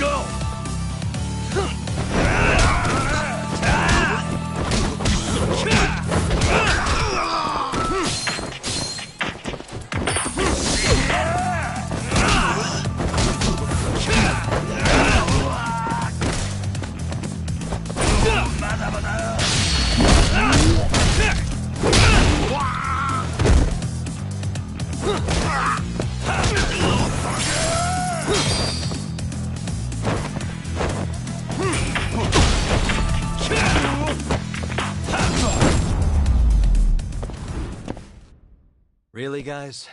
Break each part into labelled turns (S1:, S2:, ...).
S1: go!
S2: Really, guys?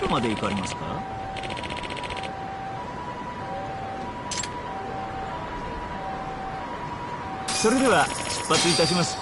S1: こまで行かれますか？それでは出発いたします。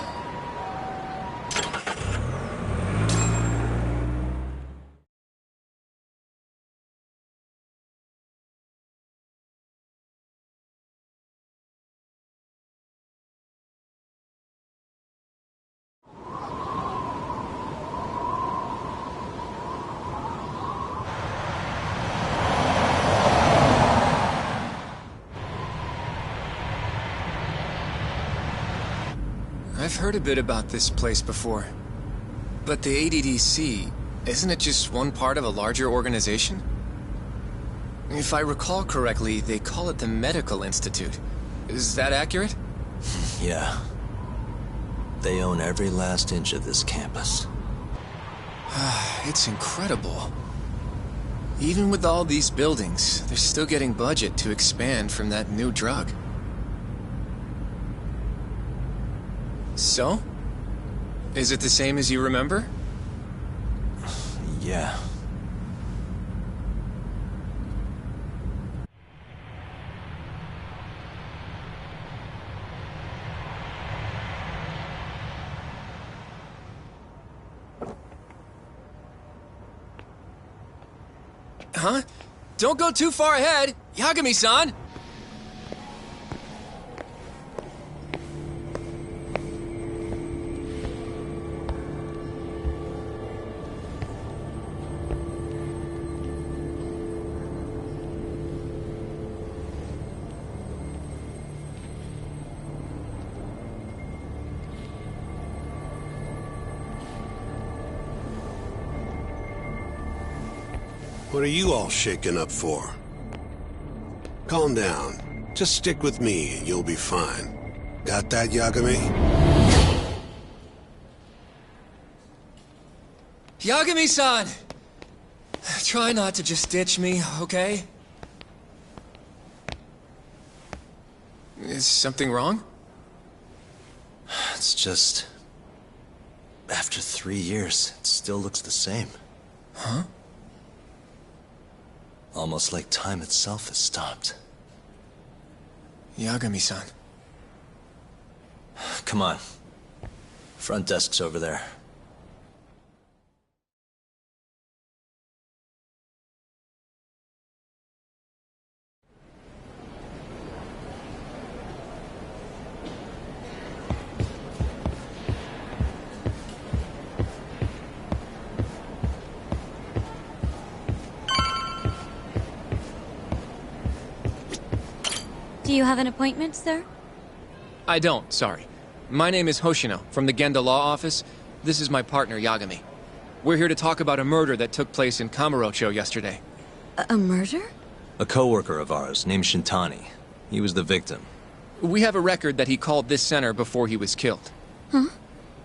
S3: I've heard a bit about this place before. But the ADDC, isn't it just one part of a larger organization? If I recall correctly, they call it the Medical Institute. Is that accurate?
S2: Yeah. They own every last inch of this campus.
S3: It's incredible. Even with all these buildings, they're still getting budget to expand from that new drug. So? Is it the same as you remember?
S2: Yeah.
S3: Huh? Don't go too far ahead! Yagami-san!
S4: What are you all shaken up for? Calm down. Just stick with me and you'll be fine. Got that, Yagami?
S3: Yagami-san! Try not to just ditch me, okay? Is something wrong?
S2: It's just... After 3 years, it still looks the same.
S3: Huh?
S2: Almost like time itself has stopped.
S3: Yagami-san.
S2: Come on. Front desk's over there.
S5: Do you have an appointment, sir?
S3: I don't, sorry. My name is Hoshino, from the Genda Law Office. This is my partner, Yagami. We're here to talk about a murder that took place in Kamurocho yesterday.
S5: A murder?
S2: A coworker of ours named Shintani. He was the victim.
S3: We have a record that he called this center before he was killed.
S5: Huh?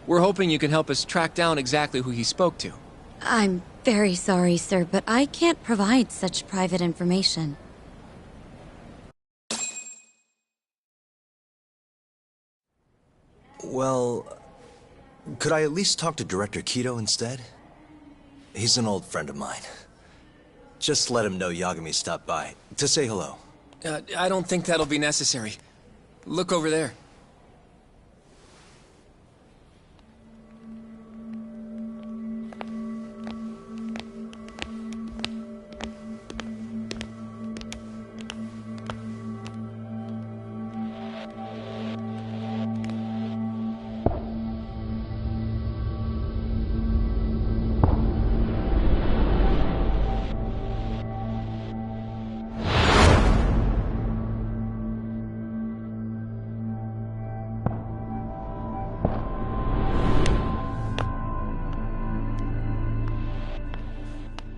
S3: We're hoping you can help us track down exactly who he spoke to.
S5: I'm very sorry, sir, but I can't provide such private information.
S2: Well, could I at least talk to Director Kido instead? He's an old friend of mine. Just let him know Yagami stopped by, to say hello.
S3: I don't think that'll be necessary. Look over there.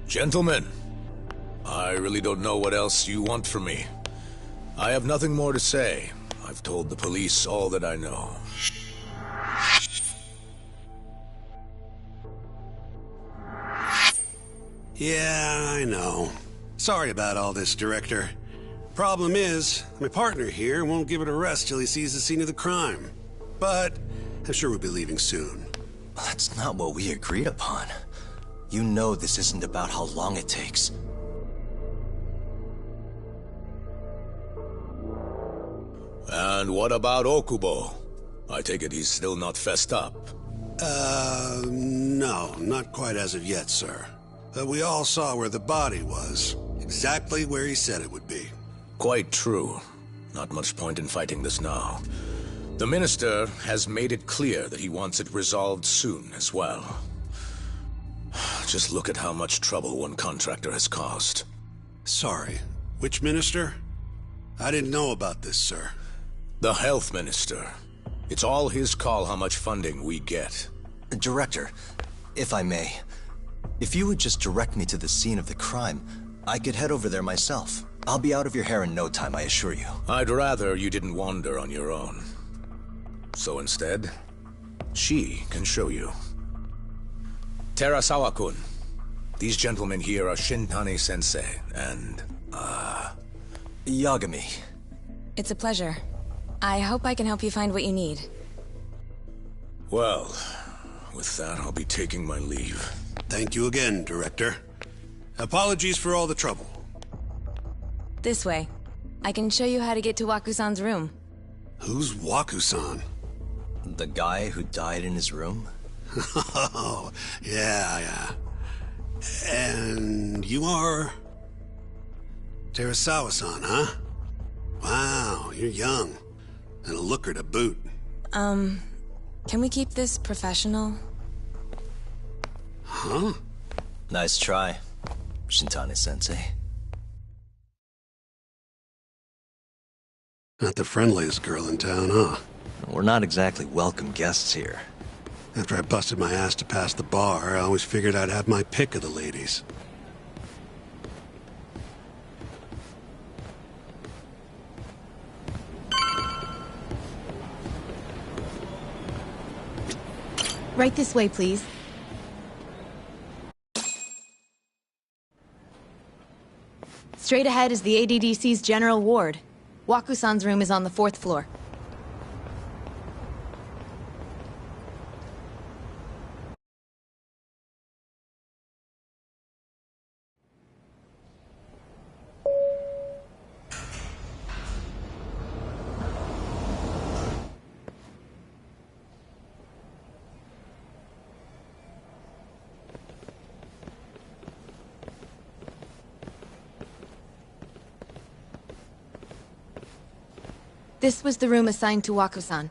S6: Gentlemen, I really don't know what else you want from me. I have nothing more to say. I've told the police all that I know.
S4: Yeah, I know. Sorry about all this, Director. Problem is, my partner here won't give it a rest till he sees the scene of the crime. But I'm sure we'll be leaving soon.
S2: That's not what we agreed upon. You know this isn't about how long it takes.
S6: And what about Okubo? I take it he's still not fessed up.
S4: No, not quite as of yet, sir. We all saw where the body was. Exactly where he said it would be.
S6: Quite true. Not much point in fighting this now. The Minister has made it clear that he wants it resolved soon as well. Just look at how much trouble one contractor has caused.
S4: Sorry, which minister? I didn't know about this, sir.
S6: The Health Minister. It's all his call how much funding we get.
S2: Director, if I may, if you would just direct me to the scene of the crime, I could head over there myself. I'll be out of your hair in no time, I assure you.
S6: I'd rather you didn't wander on your own. So instead, she can show you. Terasawa-kun, these gentlemen here are Shintani-sensei and,
S2: Yagami.
S7: It's a pleasure. I hope I can help you find what you need.
S6: Well, with that, I'll be taking my leave.
S4: Thank you again, Director. Apologies for all the trouble.
S7: This way. I can show you how to get to Waku-san's room.
S4: Who's Waku-san?
S2: The guy who died in his room?
S4: Oh, yeah. And you are... Terasawa-san, huh? Wow, you're young. And a looker to boot.
S7: Can we keep this professional?
S4: Huh?
S2: Nice try, Shintani-sensei.
S4: Not the friendliest girl in town, huh?
S2: We're not exactly welcome guests here.
S4: After I busted my ass to pass the bar, I always figured I'd have my pick of the ladies.
S7: Right this way, please. Straight ahead is the ADDC's general ward. Waku-san's room is on the 4th floor. This was the room assigned to Waku-san.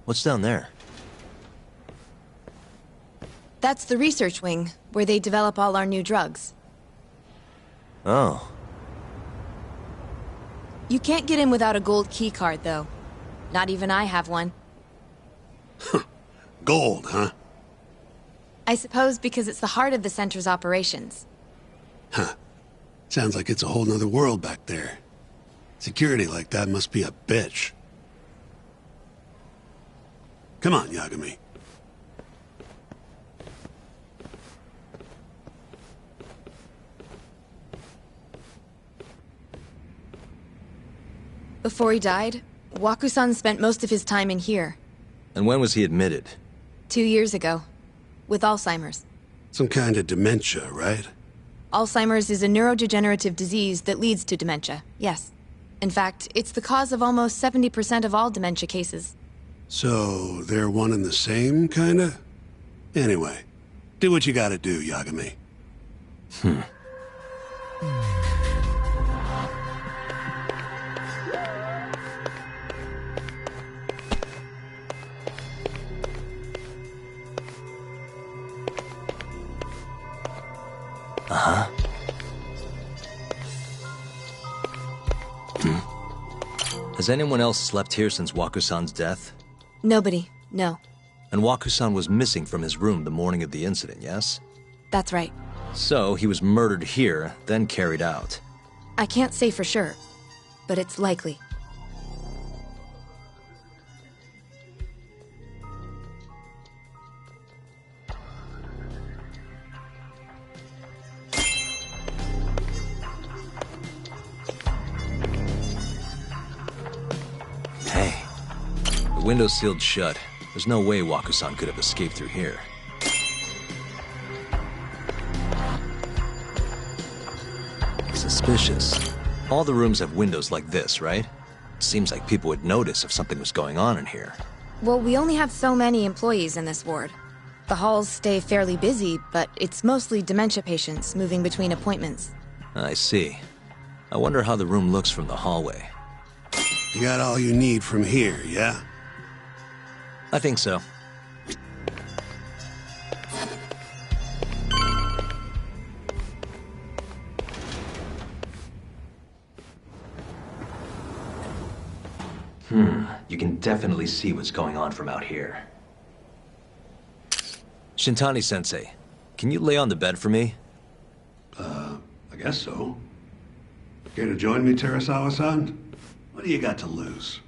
S2: What's down there?
S7: That's the research wing, where they develop all our new drugs.
S2: Oh.
S7: You can't get in without a gold key card, though. Not even I have one.
S4: Gold, huh?
S7: I suppose because it's the heart of the center's operations.
S4: Huh. Sounds like it's a whole nother world back there. Security like that must be a bitch. Come on, Yagami.
S7: Before he died, Waku-san spent most of his time in here.
S2: And when was he admitted?
S7: 2 years ago. With Alzheimer's.
S4: Some kind of dementia, right?
S7: Alzheimer's is a neurodegenerative disease that leads to dementia, yes. In fact, it's the cause of almost 70% of all dementia cases.
S4: So, they're one and the same, kinda? Anyway, do what you gotta do, Yagami.
S2: Has anyone else slept here since Waku-san's death?
S7: Nobody, no.
S2: And Waku-san was missing from his room the morning of the incident, yes?
S7: That's right.
S2: So, he was murdered here, then carried out.
S7: I can't say for sure, but it's likely.
S2: Hey, the window's sealed shut. There's no way Waku-san could have escaped through here. Suspicious. All the rooms have windows like this, right? Seems like people would notice if something was going on in here.
S7: Well, we only have so many employees in this ward. The halls stay fairly busy, but it's mostly dementia patients moving between appointments.
S2: I see. I wonder how the room looks from the hallway.
S4: You got all you need from here, yeah?
S2: I think so. You can definitely see what's going on from out here. Shintani-sensei, can you lay on the bed for me?
S4: I guess so. Care to join me, Terasawa-san? What do you got to lose?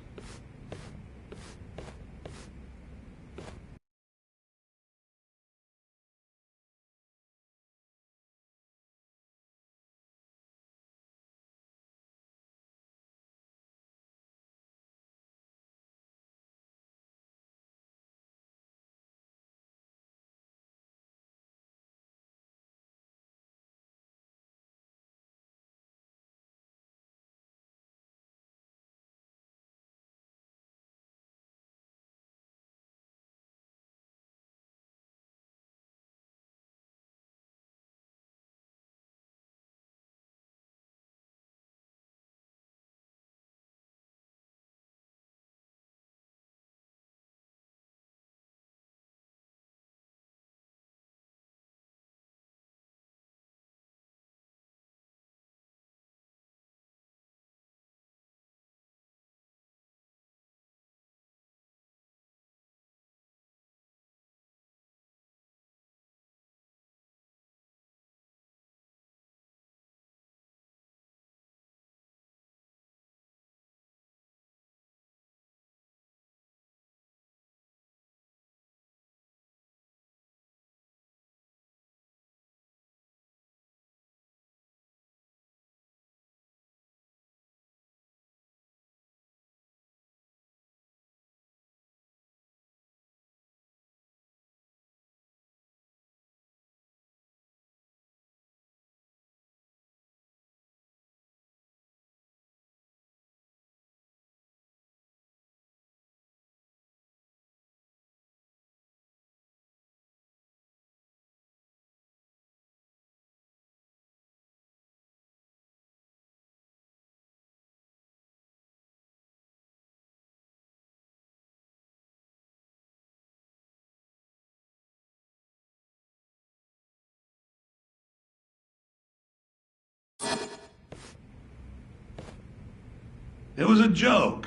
S4: It was a joke.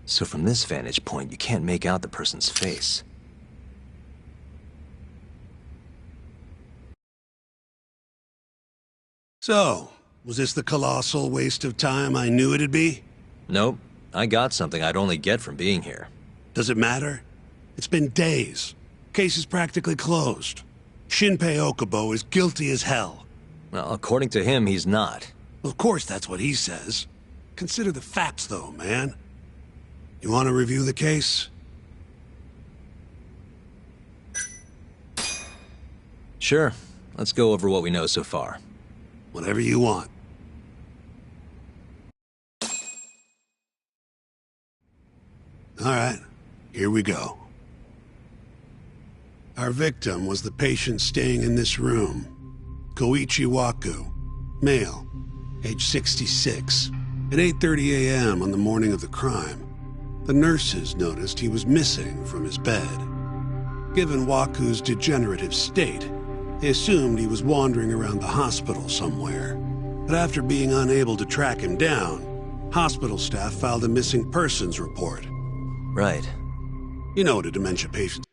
S2: So from this vantage point, you can't make out the person's face.
S4: So, was this the colossal waste of time I knew it'd be?
S2: Nope. I got something I'd only get from being here.
S4: Does it matter? It's been days. Case is practically closed. Shinpei Okubo is guilty as hell.
S2: Well, according to him, he's not.
S4: Of course that's what he says. Consider the facts, though, man. You want to review the case?
S2: Sure. Let's go over what we know so far.
S4: Whatever you want. All right, here we go. Our victim was the patient staying in this room. Koichi Waku, male, age 66. At 8:30 a.m. on the morning of the crime, the nurses noticed he was missing from his bed. Given Waku's degenerative state, they assumed he was wandering around the hospital somewhere. But after being unable to track him down, hospital staff filed a missing persons report.
S2: Right.
S4: You know what a dementia patient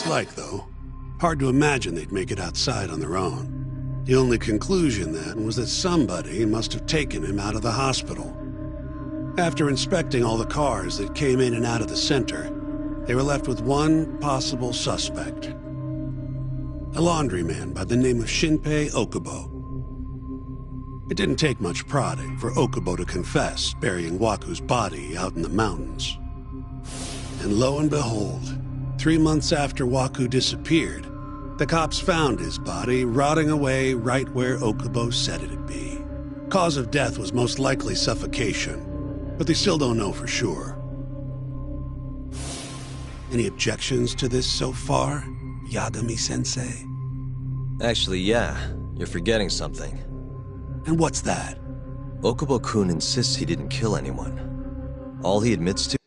S4: like, though. Hard to imagine they'd make it outside on their own. The only conclusion, then, was that somebody must have taken him out of the hospital. After inspecting all the cars that came in and out of the center, they were left with one possible suspect. A laundryman by the name of Shinpei Okubo. It didn't take much prodding for Okubo to confess burying Waku's body out in the mountains. And lo and behold, 3 months after Waku disappeared, the cops found his body rotting away right where Okubo said it'd be. Cause of death was most likely suffocation, but they still don't know for sure. Any objections to this so far, Yagami-sensei?
S2: Actually, yeah. You're forgetting something.
S4: And what's that?
S2: Okubo-kun insists he didn't kill anyone. All he admits to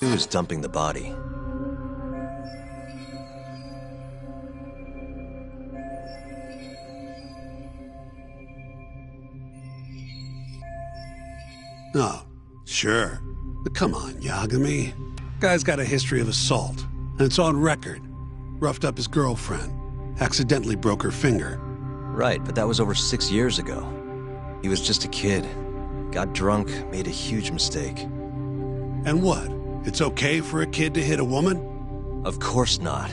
S2: He was dumping the body.
S4: Oh, sure. But come on, Yagami. Guy's got a history of assault, and it's on record. Roughed up his girlfriend. Accidentally broke her finger.
S2: Right, but that was over 6 years ago. He was just a kid. Got drunk, made a huge mistake.
S4: And what? It's okay for a kid to hit a woman?
S2: Of course not.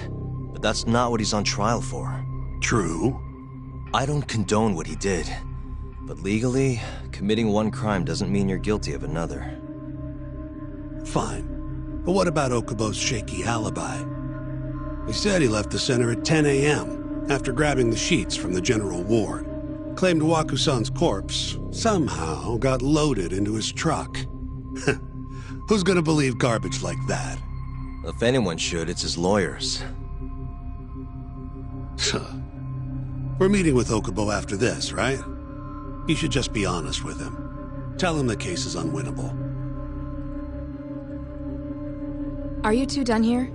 S2: But that's not what he's on trial for.
S4: True.
S2: I don't condone what he did. But legally, committing one crime doesn't mean you're guilty of another.
S4: Fine. But what about Okubo's shaky alibi? He said he left the center at 10 a.m. after grabbing the sheets from the general ward. Claimed Wakusan's corpse somehow got loaded into his truck. Who's gonna believe garbage like that?
S2: If anyone should, it's his lawyers.
S4: We're meeting with Okubo after this, right? You should just be honest with him. Tell him the case is unwinnable.
S7: Are you two done here?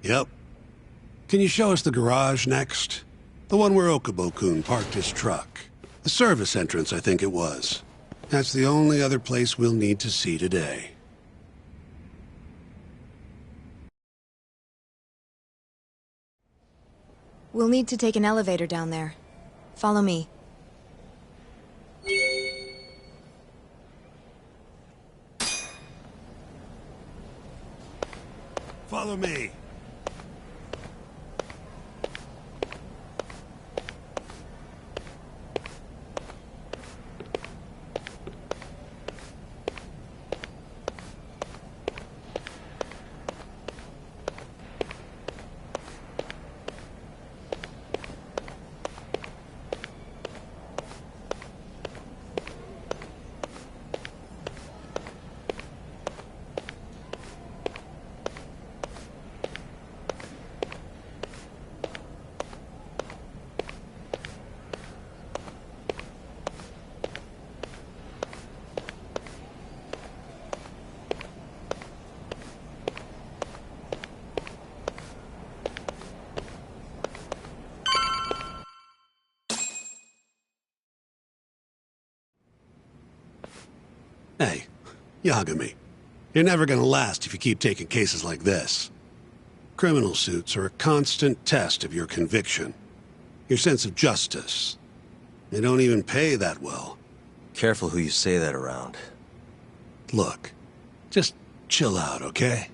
S4: Yep. Can you show us the garage next? The one where Okubo-kun parked his truck. The service entrance, I think it was. That's the only other place we'll need to see today.
S7: We'll need to take an elevator down there. Follow me.
S4: Follow me. Hey, Yagami, you're never gonna last if you keep taking cases like this. Criminal suits are a constant test of your conviction, your sense of justice. They don't even pay that well.
S2: Careful who you say that around.
S4: Look, just chill out, okay?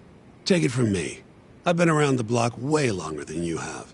S4: Take it from me. I've been around the block way longer than you have.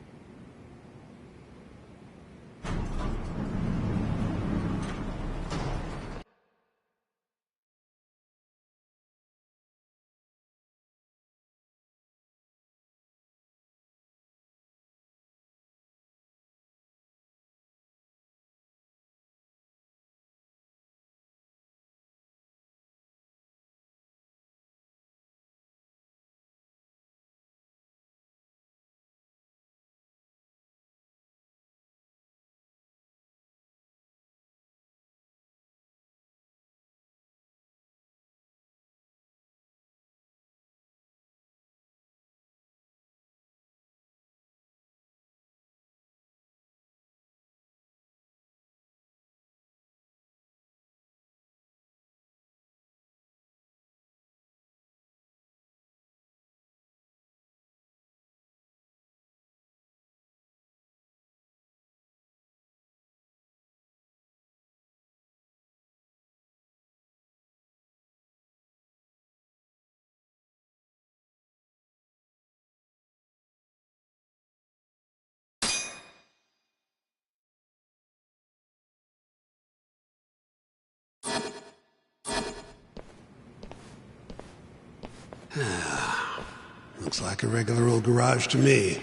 S4: Looks like a regular old garage to me.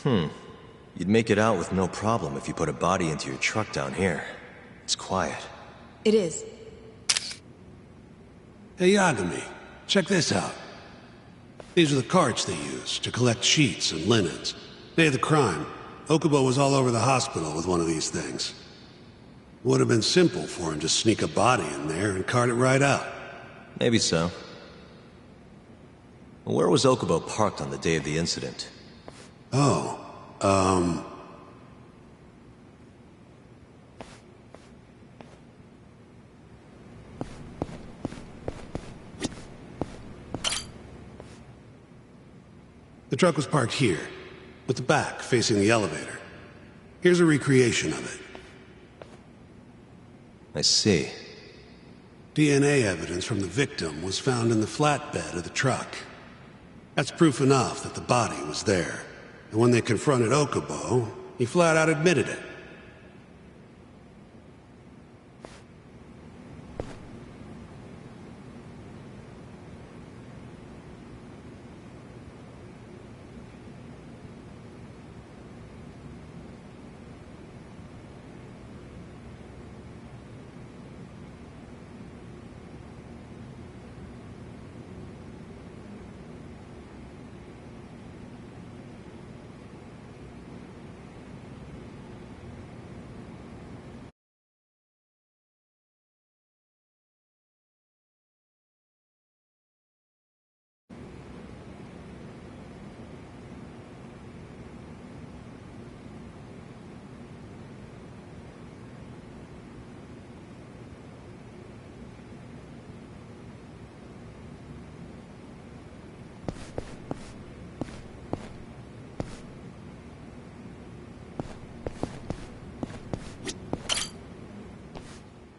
S2: You'd make it out with no problem if you put a body into your truck down here. It's quiet.
S7: It is.
S4: Hey, Yagami, check this out. These are the carts they use to collect sheets and linens. Day of the crime, Okubo was all over the hospital with one of these things. Would have been simple for him to sneak a body in there and cart it right out.
S2: Maybe so. Where was Okubo parked on the day of the incident?
S4: Oh, the truck was parked here, with the back facing the elevator. Here's a recreation of it.
S2: I see.
S4: DNA evidence from the victim was found in the flatbed of the truck. That's proof enough that the body was there. And when they confronted Okubo, he flat out admitted it.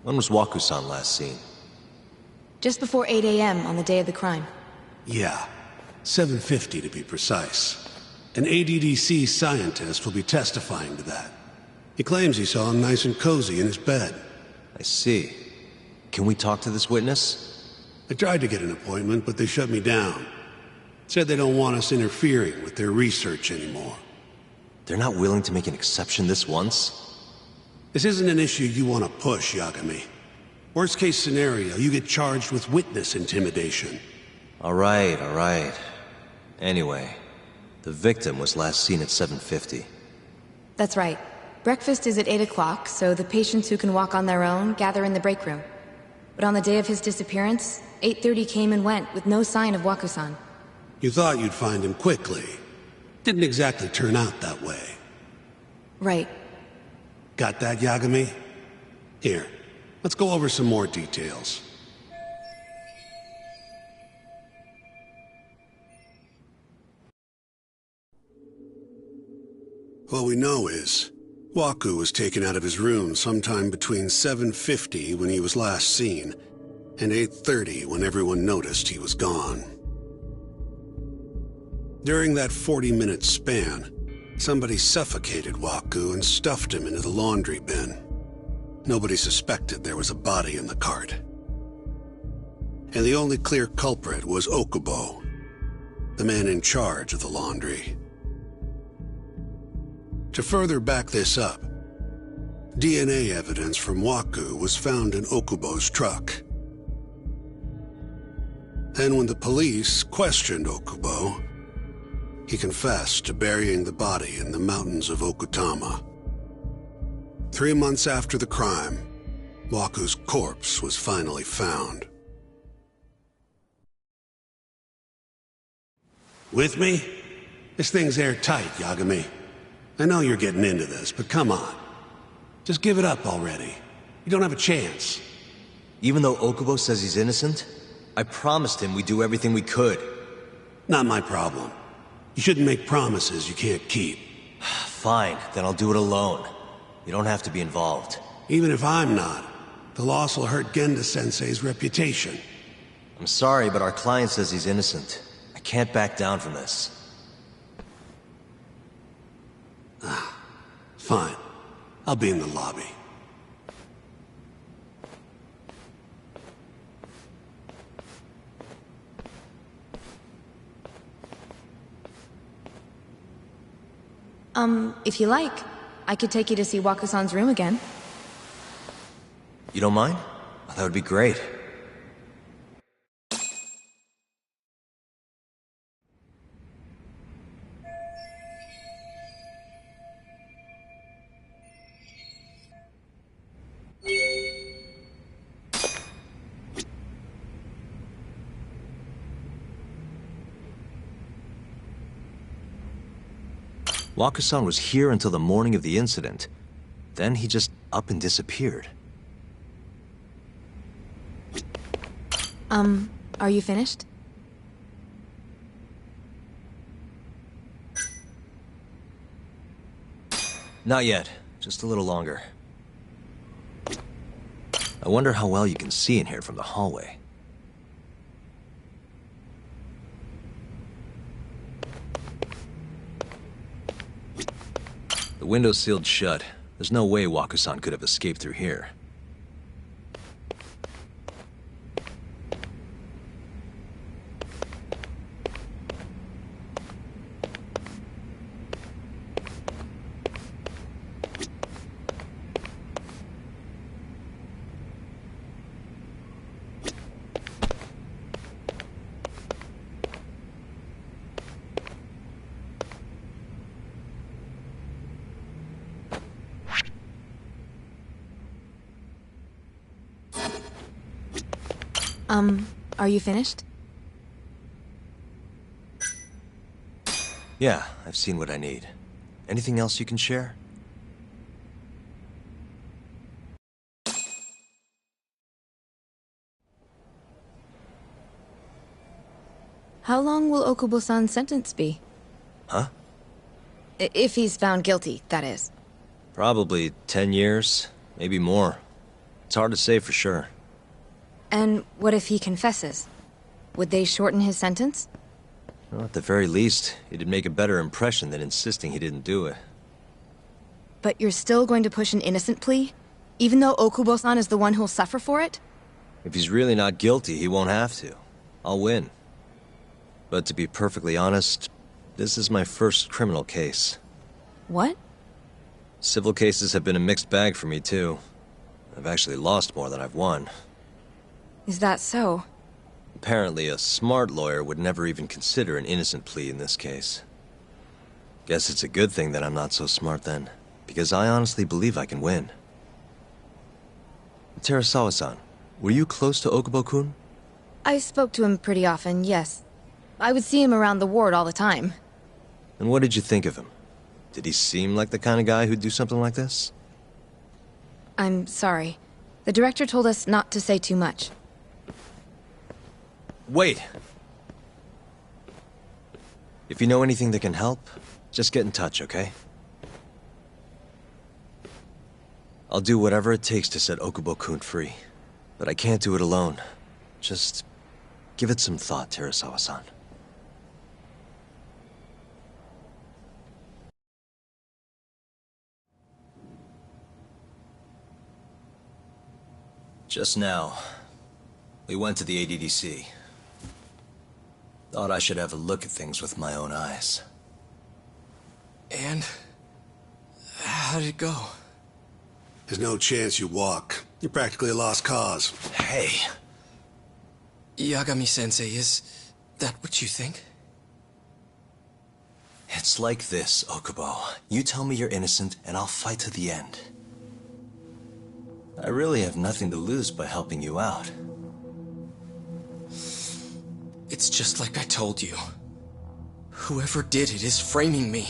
S2: When was Waku-san last seen?
S7: Just before 8 a.m. on the day of the crime.
S4: Yeah, 7:50 to be precise. An ADDC scientist will be testifying to that. He claims he saw him nice and cozy in his bed.
S2: I see. Can we talk to this witness?
S4: I tried to get an appointment, but they shut me down. Said they don't want us interfering with their research anymore.
S2: They're not willing to make an exception this once?
S4: This isn't an issue you want to push, Yagami. Worst case scenario, you get charged with witness intimidation.
S2: All right. Anyway, the victim was last seen at 7:50.
S7: That's right. Breakfast is at 8 o'clock, so the patients who can walk on their own gather in the break room. But on the day of his disappearance, 8:30 came and went with no sign of Waku-san.
S4: You thought you'd find him quickly. Didn't exactly turn out that way.
S7: Right.
S4: Got that, Yagami? Here, let's go over some more details. What we know is, Waku was taken out of his room sometime between 7:50 when he was last seen, and 8:30 when everyone noticed he was gone. During that 40-minute span, somebody suffocated Waku and stuffed him into the laundry bin. Nobody suspected there was a body in the cart. And the only clear culprit was Okubo, the man in charge of the laundry. To further back this up, DNA evidence from Waku was found in Okubo's truck. And when the police questioned Okubo, he confessed to burying the body in the mountains of Okutama. 3 months after the crime, Waku's corpse was finally found. With me? This thing's airtight, Yagami. I know you're getting into this, but come on. Just give it up already. You don't have a chance.
S2: Even though Okubo says he's innocent, I promised him we'd do everything we could.
S4: Not my problem. You shouldn't make promises you can't keep.
S2: Fine, then I'll do it alone. You don't have to be involved.
S4: Even if I'm not, the loss will hurt Genda-sensei's reputation.
S2: I'm sorry, but our client says he's innocent. I can't back down from this.
S4: Fine. I'll be in the lobby.
S7: If you like, I could take you to see Waku-san's room again.
S2: You don't mind? That would be great. Waka-san was here until the morning of the incident. Then he just up and disappeared.
S7: Are you finished?
S2: Not yet. Just a little longer. I wonder how well you can see in here from the hallway. The window's sealed shut. There's no way Waka-san could have escaped through here.
S7: Are you finished?
S2: Yeah, I've seen what I need. Anything else you can share?
S7: How long will Okubo-san's sentence be?
S2: Huh?
S7: If he's found guilty, that is.
S2: Probably 10 years, maybe more. It's hard to say for sure.
S7: And what if he confesses? Would they shorten his sentence?
S2: Well, at the very least, it'd make a better impression than insisting he didn't do it.
S7: But you're still going to push an innocent plea? Even though Okubo-san is the one who'll suffer for it?
S2: If he's really not guilty, he won't have to. I'll win. But to be perfectly honest, this is my first criminal case.
S7: What?
S2: Civil cases have been a mixed bag for me, too. I've actually lost more than I've won.
S7: Is that so?
S2: Apparently, a smart lawyer would never even consider an innocent plea in this case. Guess it's a good thing that I'm not so smart then, because I honestly believe I can win. Terasawa-san, were you close to Okubo-kun?
S7: I spoke to him pretty often, yes. I would see him around the ward all the time.
S2: And what did you think of him? Did he seem like the kind of guy who'd do something like this?
S7: I'm sorry. The director told us not to say too much.
S2: Wait! If you know anything that can help, just get in touch, okay? I'll do whatever it takes to set Okubo-kun free. But I can't do it alone. Just give it some thought, Terasawa-san. Just now, we went to the ADDC. Thought I should have a look at things with my own eyes.
S3: And how did it go?
S4: There's no chance you walk. You're practically a lost cause.
S2: Hey!
S3: Yagami-sensei, is that what you think?
S2: It's like this, Okubo. You tell me you're innocent, and I'll fight to the end. I really have nothing to lose by helping you out.
S3: It's just like I told you. Whoever did it is framing me.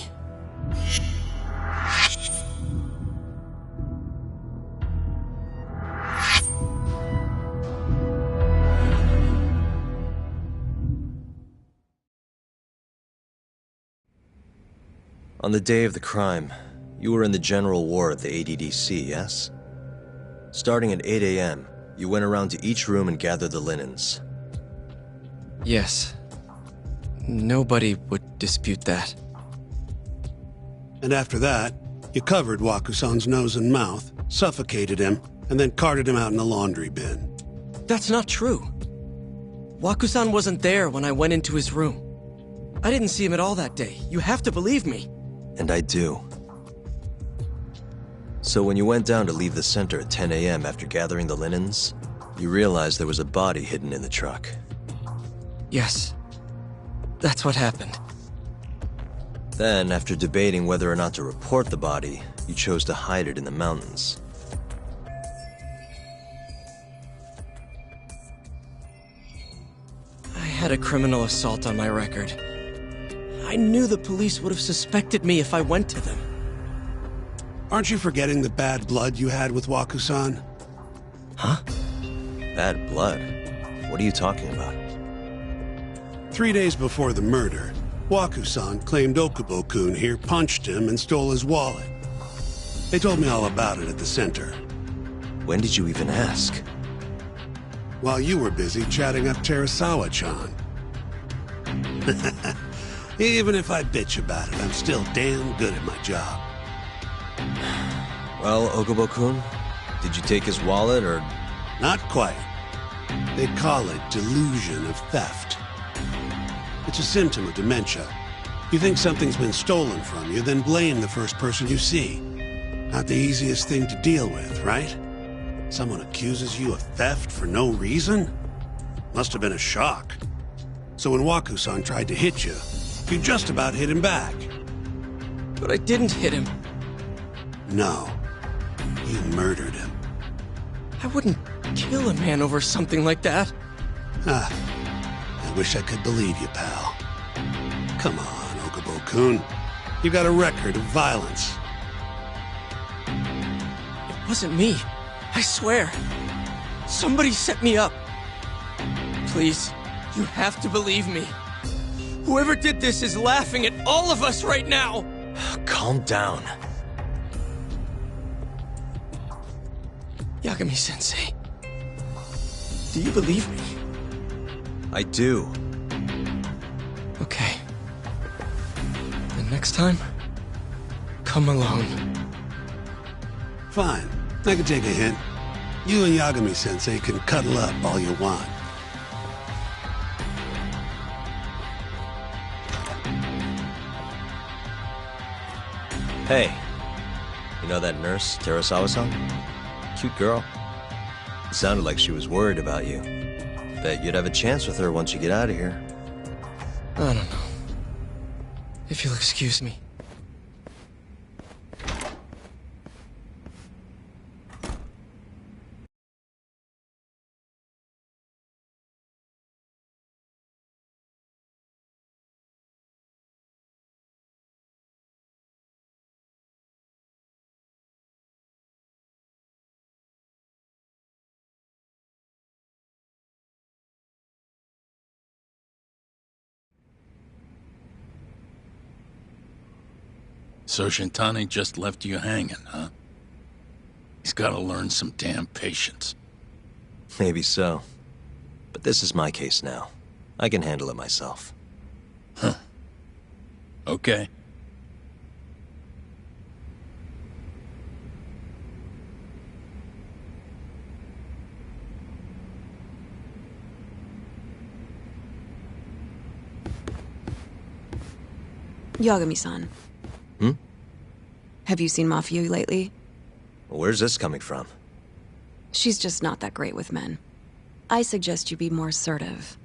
S2: On the day of the crime, you were in the general ward at the ADDC, yes? Starting at 8 a.m., you went around to each room and gathered the linens.
S3: Yes. Nobody would dispute that.
S4: And after that, you covered Waku-san's nose and mouth, suffocated him, and then carted him out in a laundry bin.
S8: That's not true. Waku-san wasn't there when I went into his room. I didn't see him at all that day. You have to believe me.
S2: And I do. So when you went down to leave the center at 10 a.m. after gathering the linens, you realized there was a body hidden in the truck.
S8: Yes. That's what happened.
S2: Then, after debating whether or not to report the body, you chose to hide it in the mountains.
S8: I had a criminal assault on my record. I knew the police would have suspected me if I went to them.
S4: Aren't you forgetting the bad blood you had with Waku-san?
S2: Huh? Bad blood? What are you talking about?
S4: 3 days before the murder, Waku-san claimed Okubo-kun here punched him and stole his wallet. They told me all about it at the center.
S2: When did you even ask?
S4: While you were busy chatting up Terasawa-chan. Even if I bitch about it, I'm still damn good at my job.
S2: Well, Okubo-kun, did you take his wallet, or...?
S4: Not quite. They call it delusion of theft. It's a symptom of dementia. You think something's been stolen from you, then blame the first person you see. Not the easiest thing to deal with, right? Someone accuses you of theft for no reason? Must have been a shock. So when Waku-san tried to hit you, you just about hit him back.
S8: But I didn't hit him.
S4: No. You murdered him.
S8: I wouldn't kill a man over something like that.
S4: I wish I could believe you, pal. Come on, Okubo-kun. You got a record of violence.
S8: It wasn't me. I swear. Somebody set me up. Please, you have to believe me. Whoever did this is laughing at all of us right now.
S2: Calm down.
S8: Yagami-sensei, do you believe me?
S2: I do.
S8: Okay. Then next time, come alone.
S4: Fine. I can take a hint. You and Yagami-sensei can cuddle up all you want.
S2: Hey, you know that nurse, Terasawa-san? Cute girl. It sounded like she was worried about you. Bet you'd have a chance with her once you get out of here.
S8: I don't know. If you'll excuse me.
S9: So Shintani just left you hanging, huh? He's gotta learn some damn patience.
S2: Maybe so. But this is my case now. I can handle it myself.
S9: Huh. Okay.
S10: Yagami-san.
S2: Hmm?
S10: Have you seen Mafia lately?
S2: Where's this coming from?
S10: She's just not that great with men. I suggest you be more assertive.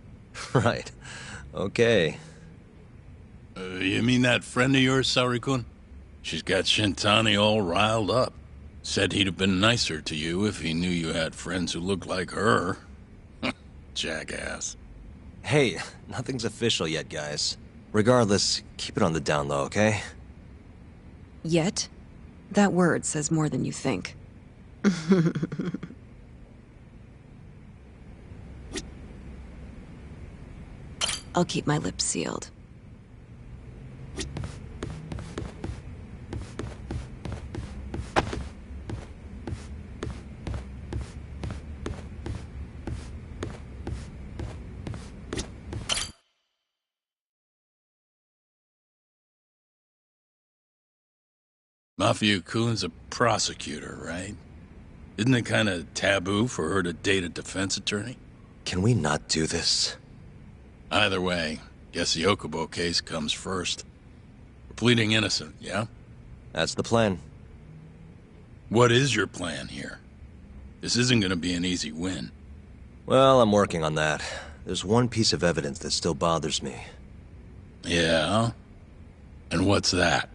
S2: Right. Okay.
S9: You mean that friend of yours, Saori-kun? She's got Shintani all riled up. Said he'd have been nicer to you if he knew you had friends who looked like her. Jackass.
S2: Hey, nothing's official yet, guys. Regardless, keep it on the down low, okay?
S10: Yet? That word says more than you think. I'll keep my lips sealed.
S9: Mafia-kun's a prosecutor, right? Isn't it kind of taboo for her to date a defense attorney?
S2: Can we not do this?
S9: Either way, guess the Okubo case comes first. We're pleading innocent, yeah?
S2: That's the plan.
S9: What is your plan here? This isn't gonna be an easy win.
S2: Well, I'm working on that. There's one piece of evidence that still bothers me.
S9: Yeah? And what's that?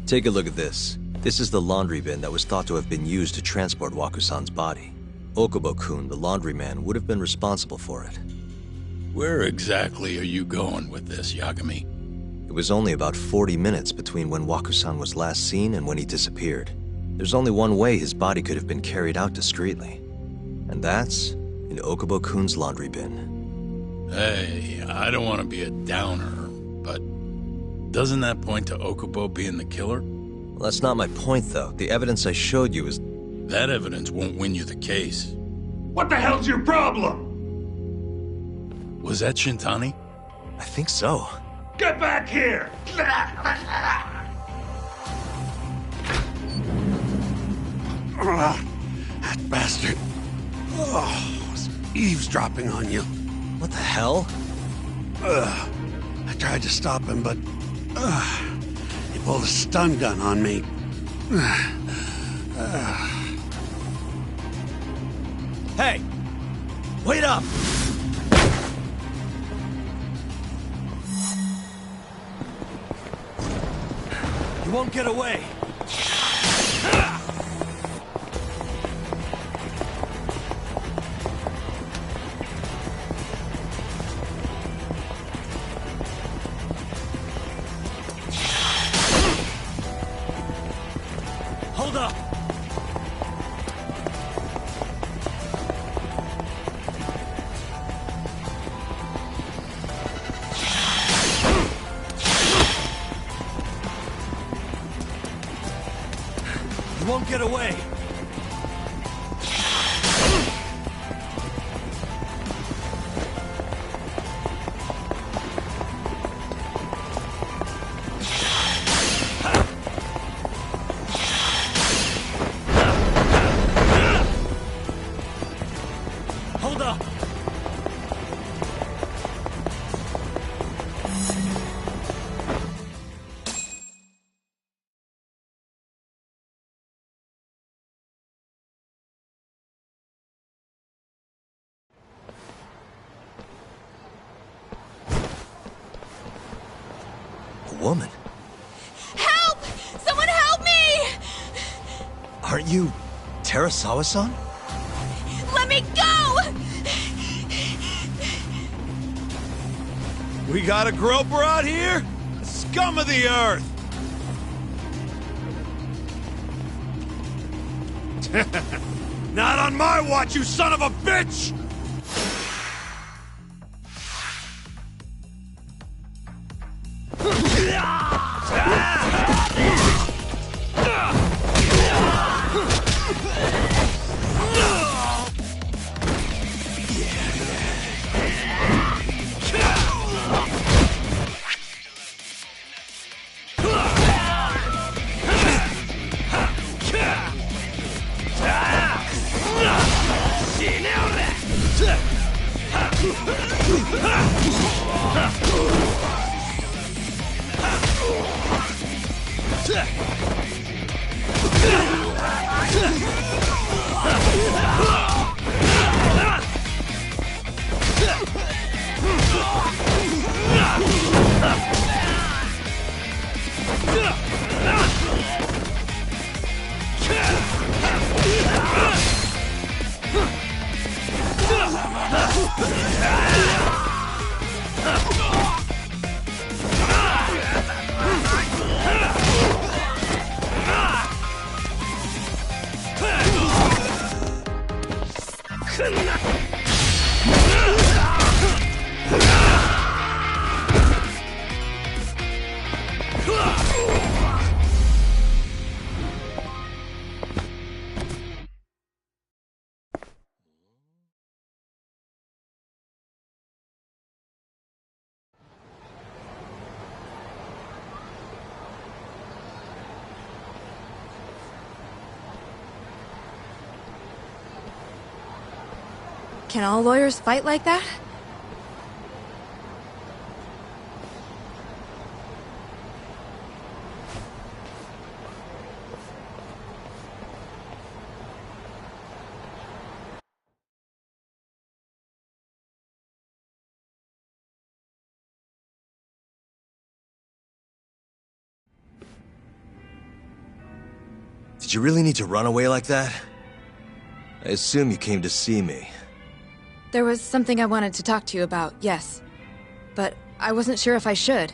S2: Take a look at this. This is the laundry bin that was thought to have been used to transport Waku-san's body. Okubo-kun, the laundryman, would have been responsible for it.
S9: Where exactly are you going with this, Yagami?
S2: It was only about 40 minutes between when Waku-san was last seen and when he disappeared. There's only one way his body could have been carried out discreetly. And that's in Okubo-kun's laundry bin.
S9: Hey, I don't want to be a downer, but doesn't that point to Okubo being the killer?
S2: Well, that's not my point, though. The evidence I showed you is...
S9: That evidence won't win you the case.
S1: What the hell's your problem?
S9: Was that Shintani?
S2: I think so.
S1: Get back here!
S4: That bastard. Oh, was eavesdropping on you.
S2: What the hell?
S4: I tried to stop him, but he pulled a stun gun on me.
S2: Hey! Wait up! You won't get away! Hold up! You won't get away! Hold up! A woman?
S11: Help! Someone help me!
S2: Aren't you Terasawa-san?
S11: Let me go!
S1: We got a groper out here? Scum of the earth! Not on my watch, you son of a bitch!
S7: Can all lawyers fight like that?
S2: Did you really need to run away like that? I assume you came to see me.
S7: There was something I wanted to talk to you about, yes. But I wasn't sure if I should.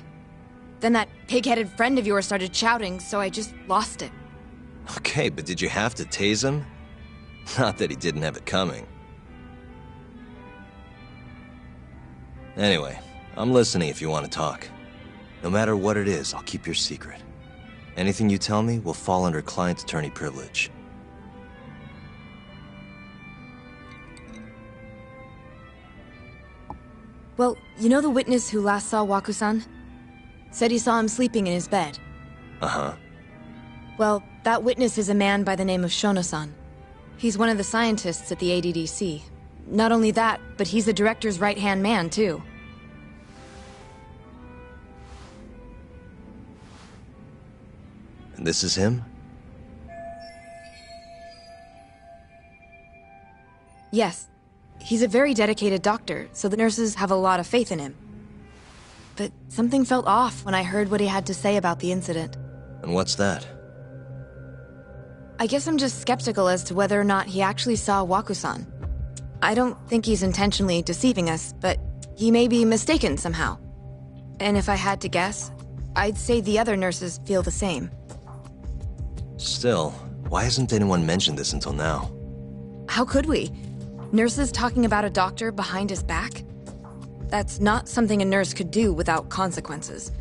S7: Then that pig-headed friend of yours started shouting, so I just lost it.
S2: Okay, but did you have to tase him? Not that he didn't have it coming. Anyway, I'm listening if you want to talk. No matter what it is, I'll keep your secret. Anything you tell me will fall under client attorney privilege.
S7: Well, you know the witness who last saw Waku-san? Said he saw him sleeping in his bed.
S2: Uh-huh.
S7: Well, that witness is a man by the name of Shono-san. He's one of the scientists at the ADDC. Not only that, but he's the director's right-hand man, too.
S2: And this is him?
S7: Yes. He's a very dedicated doctor, so the nurses have a lot of faith in him. But something felt off when I heard what he had to say about the incident.
S2: And what's that?
S7: I guess I'm just skeptical as to whether or not he actually saw Waku-san. I don't think he's intentionally deceiving us, but he may be mistaken somehow. And if I had to guess, I'd say the other nurses feel the same.
S2: Still, why hasn't anyone mentioned this until now?
S7: How could we? Nurses talking about a doctor behind his back? That's not something a nurse could do without consequences.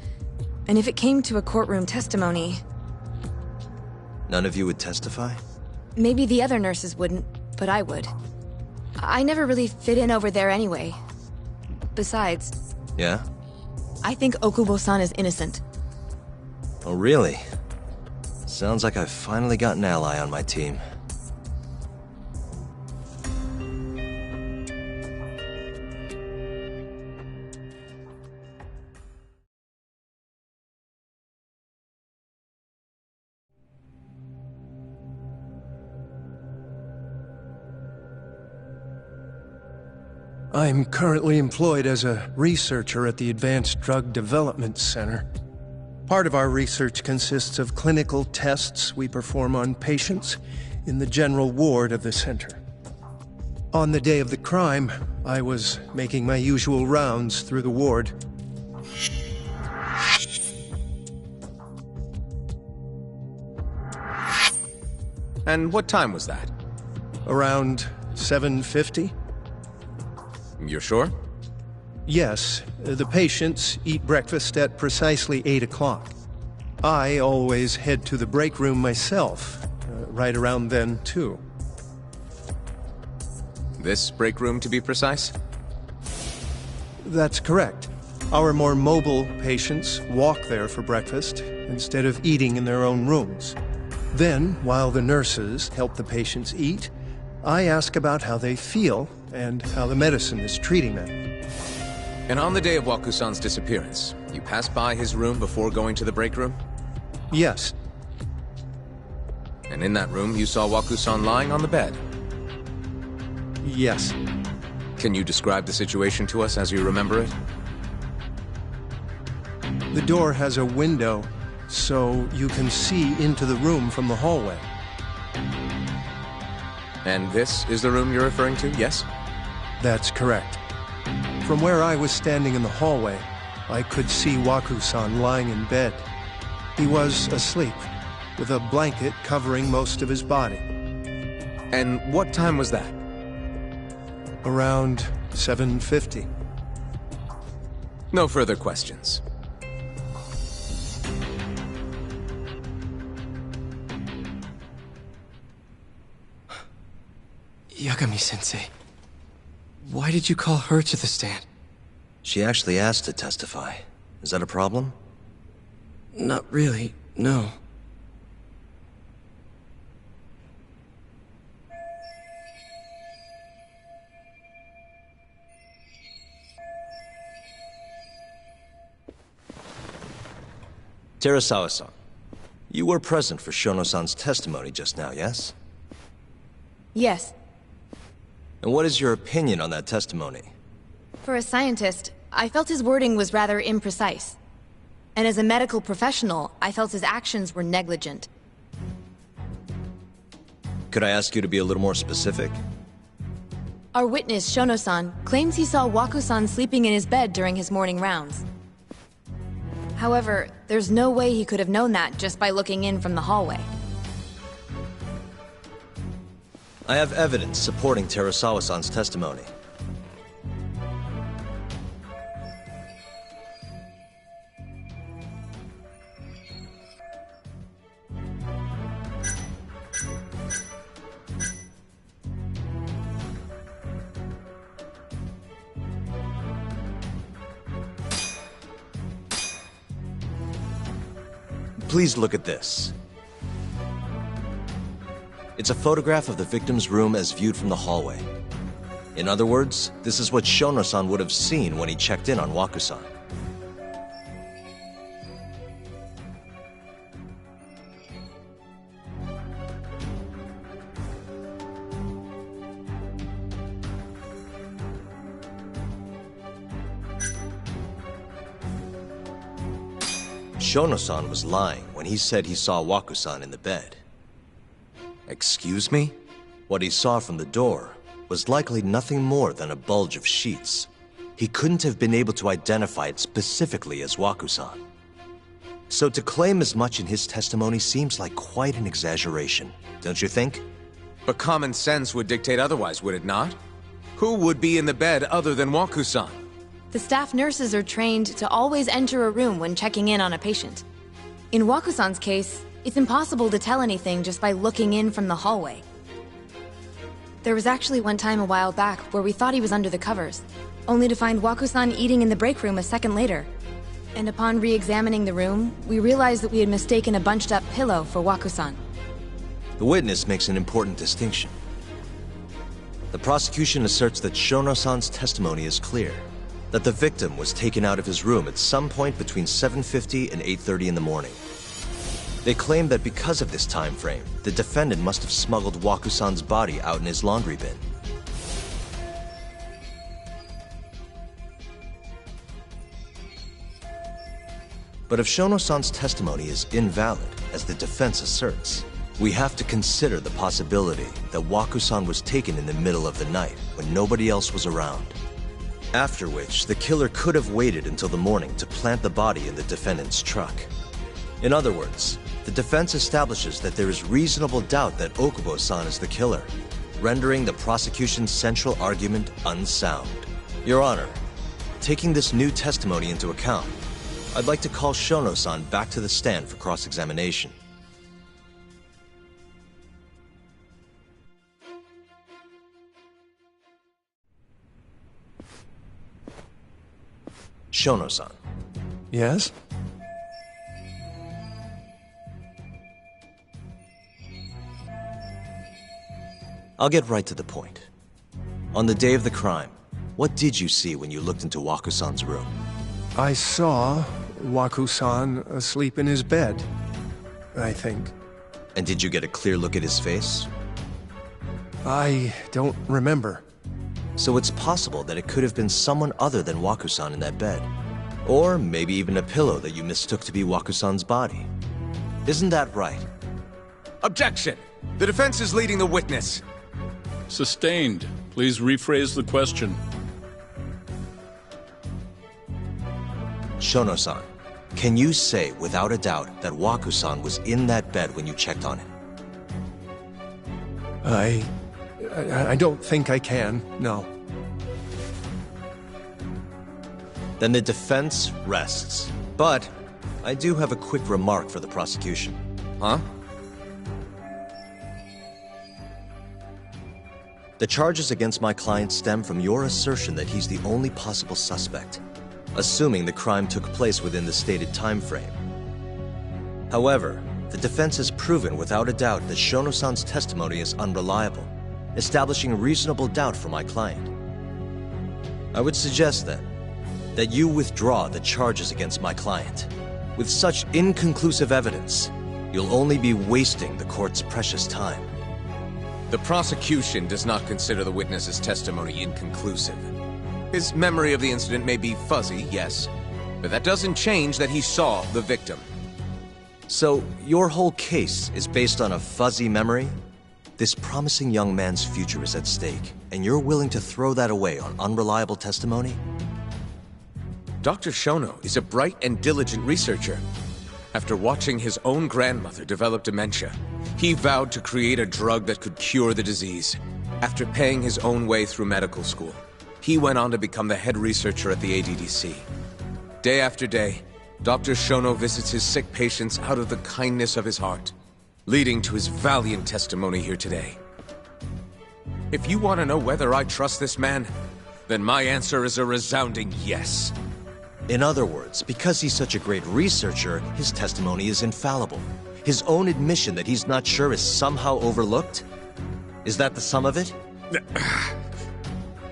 S7: And if it came to a courtroom testimony...
S2: None of you would testify?
S7: Maybe the other nurses wouldn't, but I would. I never really fit in over there anyway. Besides...
S2: Yeah?
S7: I think Okubo-san is innocent.
S2: Oh, really? Sounds like I've finally got an ally on my team.
S12: I'm currently employed as a researcher at the Advanced Drug Development Center. Part of our research consists of clinical tests we perform on patients in the general ward of the center. On the day of the crime, I was making my usual rounds through the ward.
S3: And what time was that?
S12: Around 7:50?
S3: You're sure?
S12: Yes, the patients eat breakfast at precisely 8 o'clock. I always head to the break room myself, right around then, too.
S3: This break room, to be precise?
S12: That's correct. Our more mobile patients walk there for breakfast, instead of eating in their own rooms. Then, while the nurses help the patients eat, I ask about how they feel and how the medicine is treating them.
S3: And on the day of Waku-san's disappearance, you passed by his room before going to the break room?
S12: Yes.
S3: And in that room, you saw Waku-san lying on the bed?
S12: Yes.
S3: Can you describe the situation to us as you remember it?
S12: The door has a window, so you can see into the room from the hallway.
S3: And this is the room you're referring to, yes?
S12: That's correct. From where I was standing in the hallway, I could see Waku-san lying in bed. He was asleep, with a blanket covering most of his body.
S3: And what time was that?
S12: Around 7:50.
S3: No further questions.
S8: Yagami-sensei, why did you call her to the stand?
S2: She actually asked to testify. Is that a problem?
S8: Not really, no.
S2: Terasawa-san, you were present for Shono-san's testimony just now, yes?
S7: Yes.
S2: And what is your opinion on that testimony?
S7: For a scientist, I felt his wording was rather imprecise. And as a medical professional, I felt his actions were negligent.
S2: Could I ask you to be a little more specific?
S7: Our witness, Shono-san, claims he saw Waku-san sleeping in his bed during his morning rounds. However, there's no way he could have known that just by looking in from the hallway.
S2: I have evidence supporting Terasawa-san's testimony. Please look at this. It's a photograph of the victim's room as viewed from the hallway. In other words, this is what Shono-san would have seen when he checked in on Waku-san. Shono-san was lying when he said he saw Waku-san in the bed. Excuse me? What he saw from the door was likely nothing more than a bulge of sheets. He couldn't have been able to identify it specifically as Waku-san. So to claim as much in his testimony seems like quite an exaggeration, don't you think?
S13: But common sense would dictate otherwise, would it not? Who would be in the bed other than Waku-san?
S7: The staff nurses are trained to always enter a room when checking in on a patient. In Waku-san's case, it's impossible to tell anything just by looking in from the hallway. There was actually one time a while back where we thought he was under the covers, only to find Waku-san eating in the break room a second later. And upon re-examining the room, we realized that we had mistaken a bunched-up pillow for Waku-san.
S2: The witness makes an important distinction. The prosecution asserts that Shono-san's testimony is clear, that the victim was taken out of his room at some point between 7:50 and 8:30 in the morning. They claim that because of this time frame, the defendant must have smuggled Waku-san's body out in his laundry bin. But if Shono-san's testimony is invalid, as the defense asserts, we have to consider the possibility that Waku-san was taken in the middle of the night when nobody else was around. After which, the killer could have waited until the morning to plant the body in the defendant's truck. In other words, the defense establishes that there is reasonable doubt that Okubo-san is the killer, rendering the prosecution's central argument unsound. Your Honor, taking this new testimony into account, I'd like to call Shono-san back to the stand for cross-examination. Shono-san.
S12: Yes?
S2: I'll get right to the point. On the day of the crime, what did you see when you looked into Waku-san's room?
S12: I saw Waku-san asleep in his bed, I think.
S2: And did you get a clear look at his face?
S12: I don't remember.
S2: So it's possible that it could have been someone other than Waku-san in that bed. Or maybe even a pillow that you mistook to be Waku-san's body. Isn't that right?
S13: Objection! The defense is leading the witness.
S9: Sustained. Please rephrase the question.
S2: Shono-san, can you say without a doubt that Waku-san was in that bed when you checked on him?
S12: I don't think I can, no.
S2: Then the defense rests. But I do have a quick remark for the prosecution.
S13: Huh?
S2: The charges against my client stem from your assertion that he's the only possible suspect, assuming the crime took place within the stated time frame. However, the defense has proven without a doubt that Shono-san's testimony is unreliable, establishing reasonable doubt for my client. I would suggest then that you withdraw the charges against my client. With such inconclusive evidence, you'll only be wasting the court's precious time.
S13: The prosecution does not consider the witness's testimony inconclusive. His memory of the incident may be fuzzy, yes, but that doesn't change that he saw the victim.
S2: So, your whole case is based on a fuzzy memory? This promising young man's future is at stake, and you're willing to throw that away on unreliable testimony?
S13: Dr. Shono is a bright and diligent researcher. After watching his own grandmother develop dementia, he vowed to create a drug that could cure the disease. After paying his own way through medical school, he went on to become the head researcher at the ADDC. Day after day, Dr. Shono visits his sick patients out of the kindness of his heart, leading to his valiant testimony here today. If you want to know whether I trust this man, then my answer is a resounding yes.
S2: In other words, because he's such a great researcher, his testimony is infallible. His own admission that he's not sure is somehow overlooked? Is that the sum of it?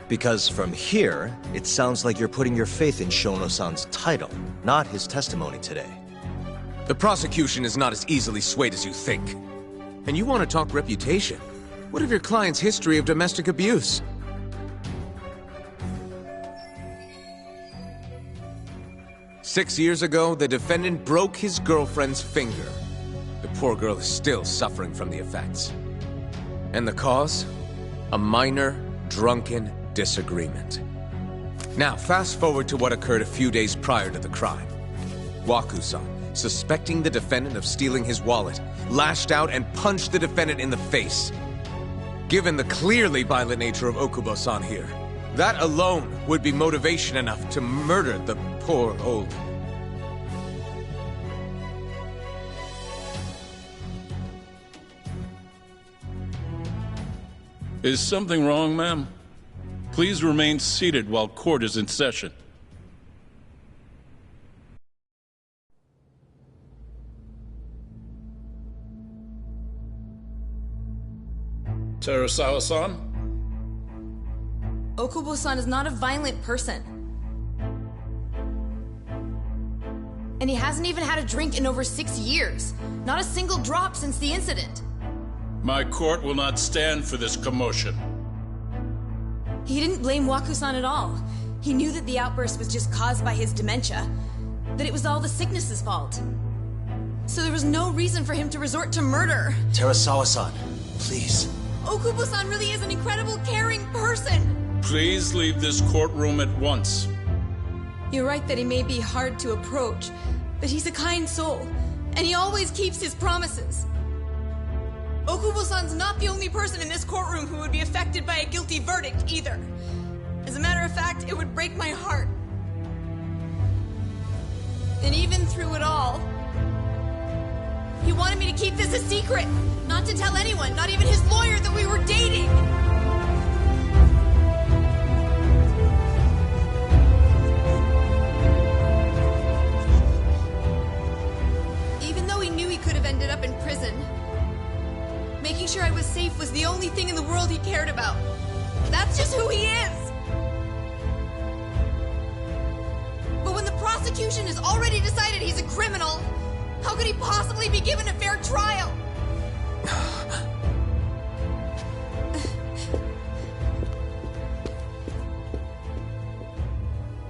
S2: Because from here, it sounds like you're putting your faith in Shono-san's title, not his testimony today.
S13: The prosecution is not as easily swayed as you think. And you want to talk reputation? What of your client's history of domestic abuse? Six years ago, the defendant broke his girlfriend's finger. The poor girl is still suffering from the effects. And the cause? A minor, drunken disagreement. Now, fast forward to what occurred a few days prior to the crime. Waku-san, suspecting the defendant of stealing his wallet, lashed out and punched the defendant in the face. Given the clearly violent nature of Okubo-san here, that alone would be motivation enough to murder the poor old...
S9: Is something wrong, ma'am? Please remain seated while court is in session. Terasawa-san?
S7: Okubo-san is not a violent person. And he hasn't even had a drink in over 6 years. Not a single drop since the incident.
S9: My court will not stand for this commotion.
S7: He didn't blame Waku-san at all. He knew that the outburst was just caused by his dementia, that it was all the sickness's fault. So there was no reason for him to resort to murder.
S2: Terasawa-san, please.
S7: Okubo-san really is an incredible, caring person.
S9: Please leave this courtroom at once.
S7: You're right that he may be hard to approach, but he's a kind soul, and he always keeps his promises. Okubo-san's not the only person in this courtroom who would be affected by a guilty verdict, either. As a matter of fact, it would break my heart. And even through it all, he wanted me to keep this a secret, not to tell anyone, not even his lawyer, that we were dating. Even though he knew he could have ended up in prison, making sure I was safe was the only thing in the world he cared about. That's just who he is! But when the prosecution has already decided he's a criminal, how could he possibly be given a fair trial?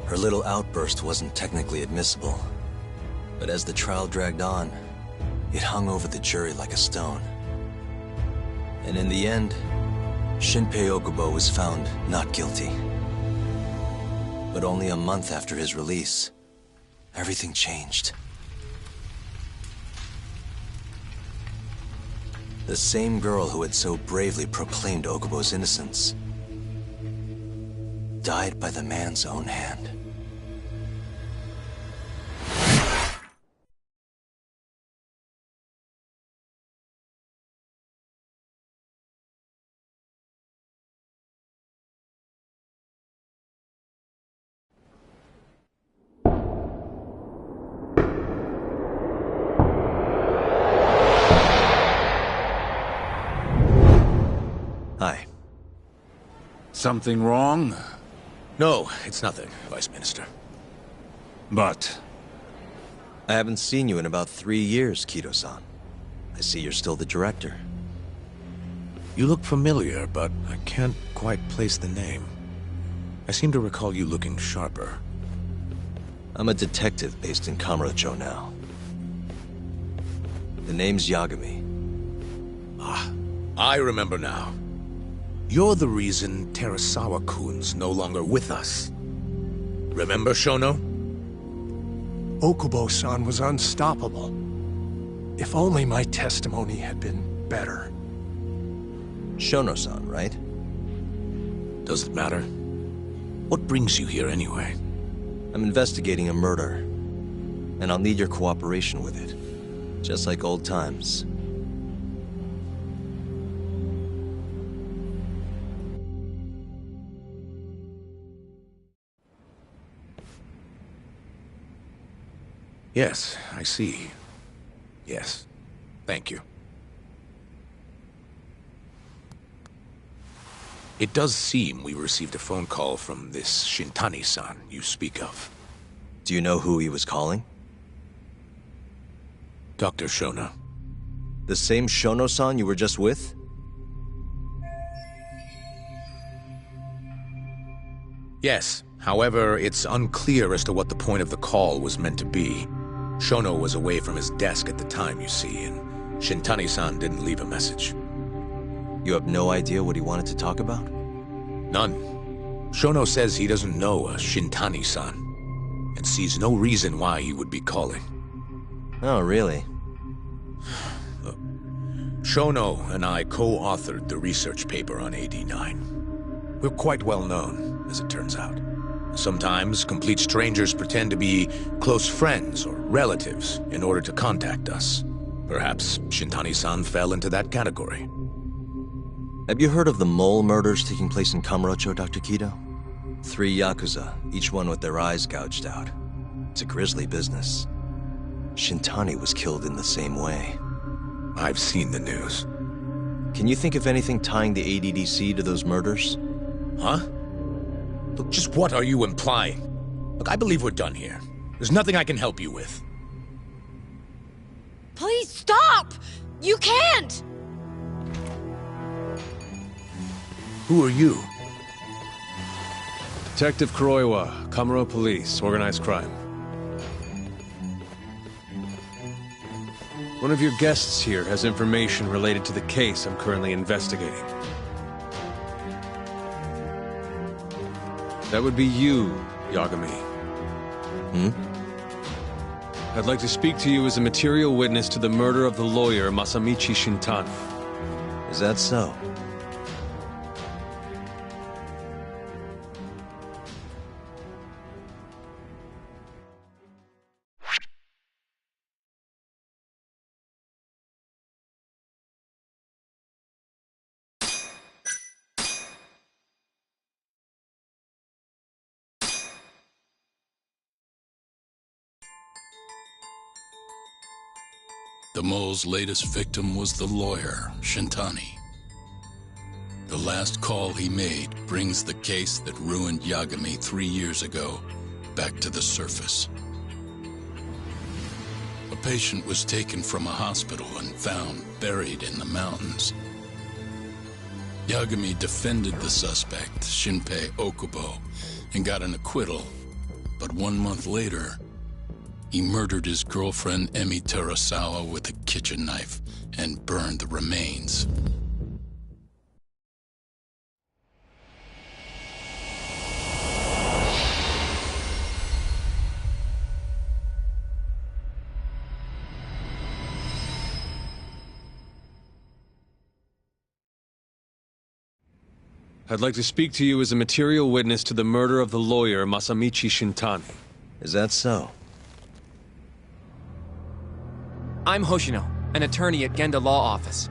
S2: Her little outburst wasn't technically admissible, but as the trial dragged on, it hung over the jury like a stone. And in the end, Shinpei Okubo was found not guilty. But only a month after his release, everything changed. The same girl who had so bravely proclaimed Okubo's innocence died by the man's own hand. Hi.
S9: Something wrong?
S6: No, it's nothing, Vice Minister.
S9: But...
S2: I haven't seen you in about 3 years, Kido-san. I see you're still the director.
S6: You look familiar, but I can't quite place the name. I seem to recall you looking sharper.
S2: I'm a detective based in Kamurocho now. The name's Yagami.
S6: Ah, I remember now. You're the reason Terasawa-kun's no longer with us. Remember, Shono?
S12: Okubo-san was unstoppable. If only my testimony had been better.
S2: Shono-san, right?
S6: Does it matter? What brings you here anyway?
S2: I'm investigating a murder, and I'll need your cooperation with it. Just like old times.
S6: Yes, I see. Yes. Thank you. It does seem we received a phone call from this Shintani-san you speak of.
S2: Do you know who he was calling?
S6: Dr. Shono.
S2: The same Shono-san you were just with?
S6: Yes. However, it's unclear as to what the point of the call was meant to be. Shono was away from his desk at the time, you see, and Shintani-san didn't leave a message.
S2: You have no idea what he wanted to talk about?
S6: None. Shono says he doesn't know a Shintani-san, and sees no reason why he would be calling.
S2: Oh, really?
S6: Look, Shono and I co-authored the research paper on AD9. We're quite well known, as it turns out. Sometimes, complete strangers pretend to be close friends or relatives in order to contact us. Perhaps Shintani-san fell into that category.
S2: Have you heard of the mole murders taking place in Kamurocho, Dr. Kido? 3 Yakuza, each one with their eyes gouged out. It's a grisly business. Shintani was killed in the same way.
S6: I've seen the news.
S2: Can you think of anything tying the ADDC to those murders?
S6: Huh? Look, just what are you implying? Look, I believe we're done here. There's nothing I can help you with.
S11: Please stop! You can't!
S6: Who are you?
S14: Detective Kuroiwa, Kamuro Police, Organized Crime. One of your guests here has information related to the case I'm currently investigating. That would be you, Yagami. I'd like to speak to you as a material witness to the murder of the lawyer Masamichi Shintani.
S2: Is that so?
S9: The mole's latest victim was the lawyer, Shintani. The last call he made brings the case that ruined Yagami 3 years ago back to the surface. A patient was taken from a hospital and found buried in the mountains. Yagami defended the suspect, Shinpei Okubo, and got an acquittal, but 1 month later, he murdered his girlfriend Emi Terasawa with a kitchen knife and burned the remains.
S14: I'd like to speak to you as a material witness to the murder of the lawyer Masamichi Shintani.
S2: Is that so?
S3: I'm Hoshino, an attorney at Genda Law Office.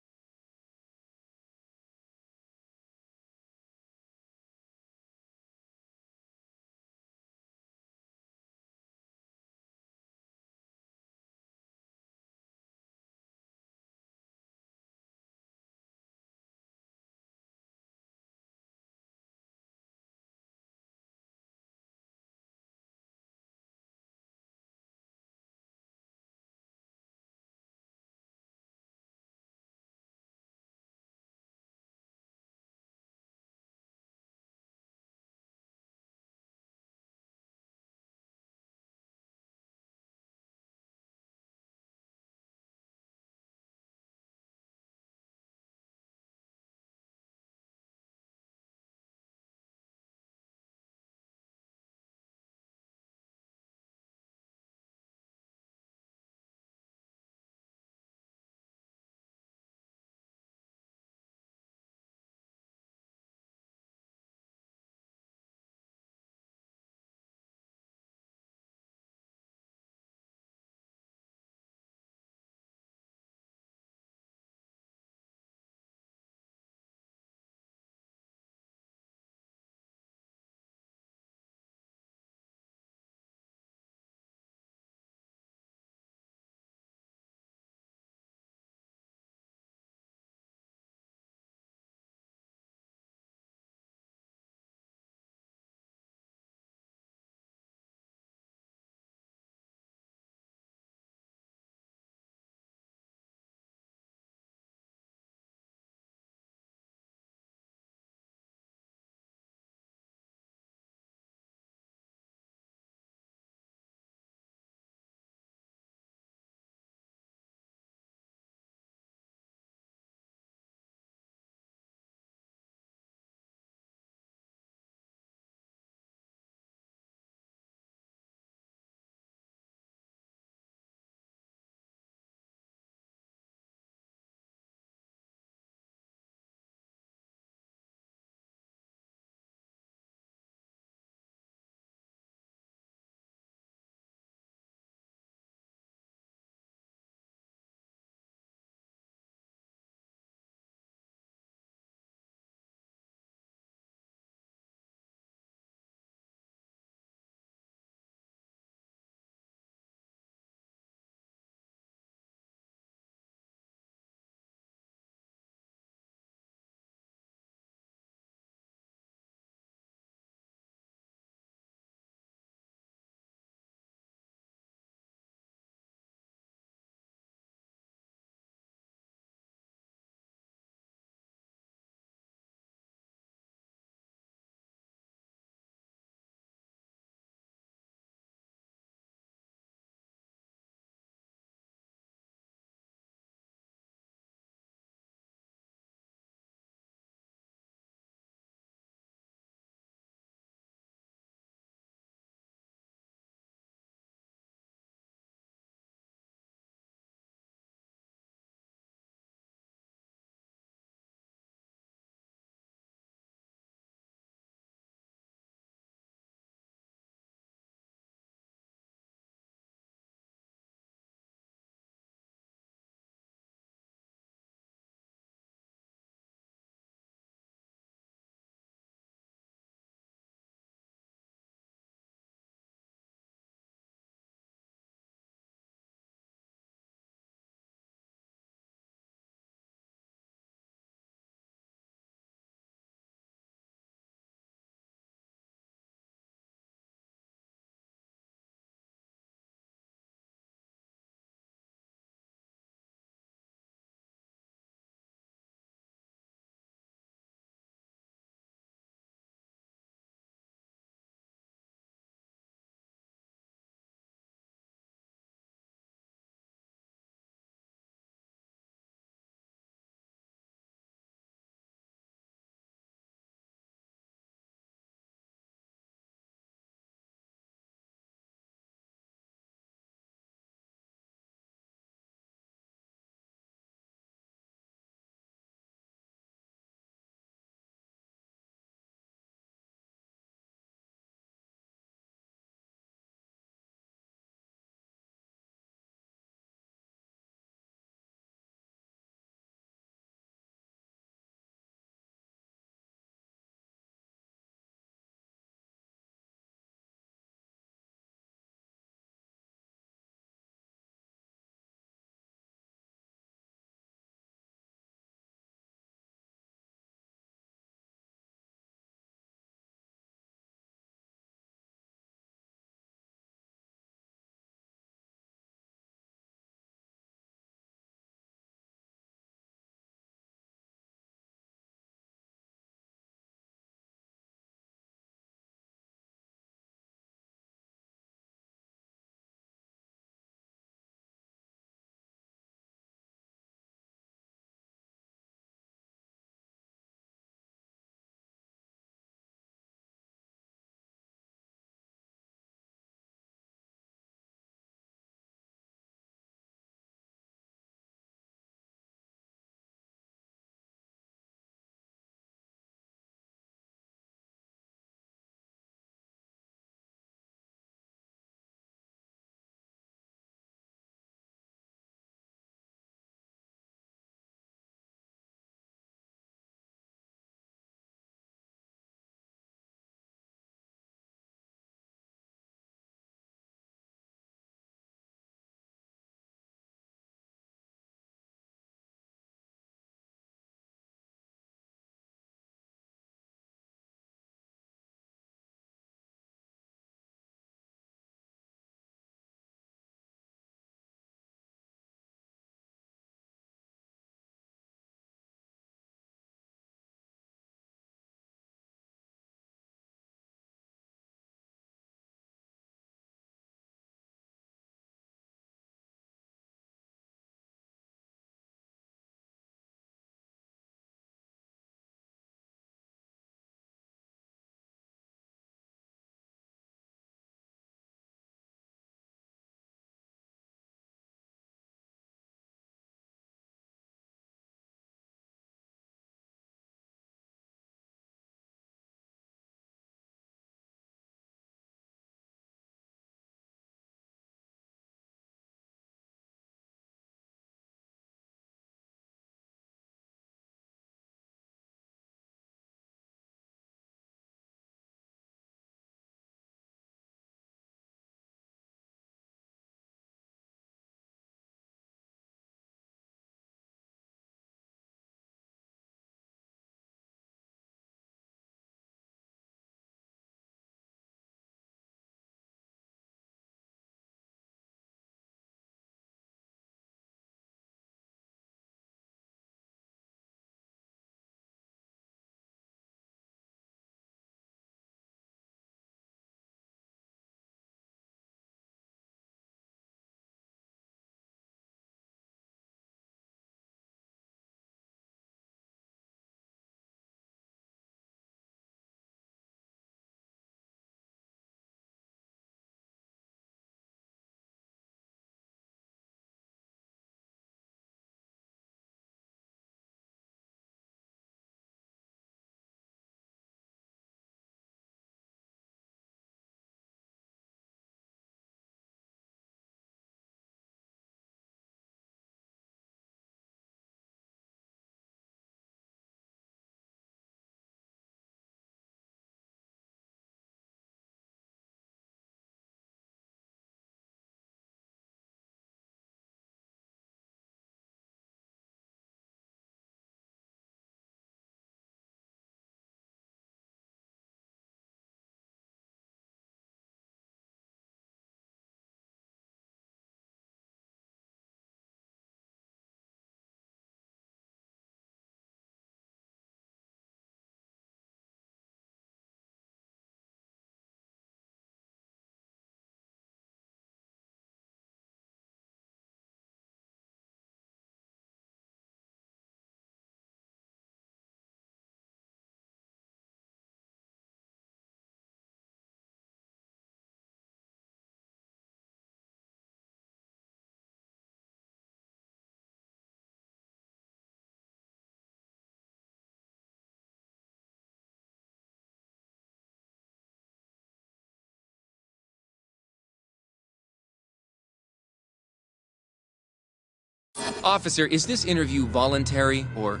S3: Officer, is this interview voluntary, or...?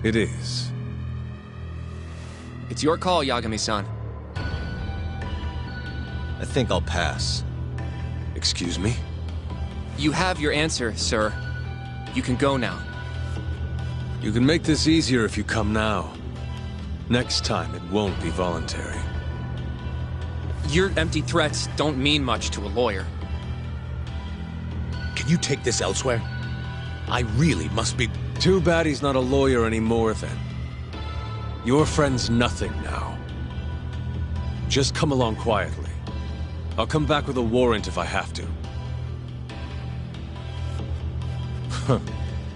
S14: It is.
S3: It's your call, Yagami-san.
S2: I think I'll pass.
S14: Excuse me?
S3: You have your answer, sir. You can go now.
S14: You can make this easier if you come now. Next time, it won't be voluntary.
S3: Your empty threats don't mean much to a lawyer.
S6: Can you take this elsewhere? I really must be...
S14: Too bad he's not a lawyer anymore, then. Your friend's nothing now. Just come along quietly. I'll come back with a warrant if I have to.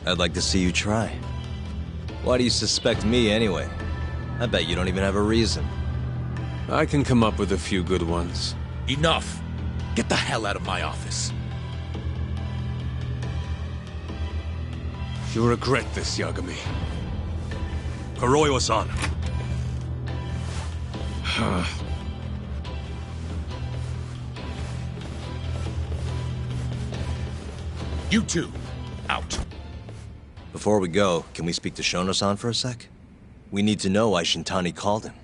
S2: I'd like to see you try. Why do you suspect me anyway? I bet you don't even have a reason.
S14: I can come up with a few good ones.
S6: Enough! Get the hell out of my office.
S14: You'll regret this, Yagami.
S1: Kuroiwa-san.
S6: You two, out.
S2: Before we go, can we speak to Shono-san for a sec? We need to know why Shintani called him.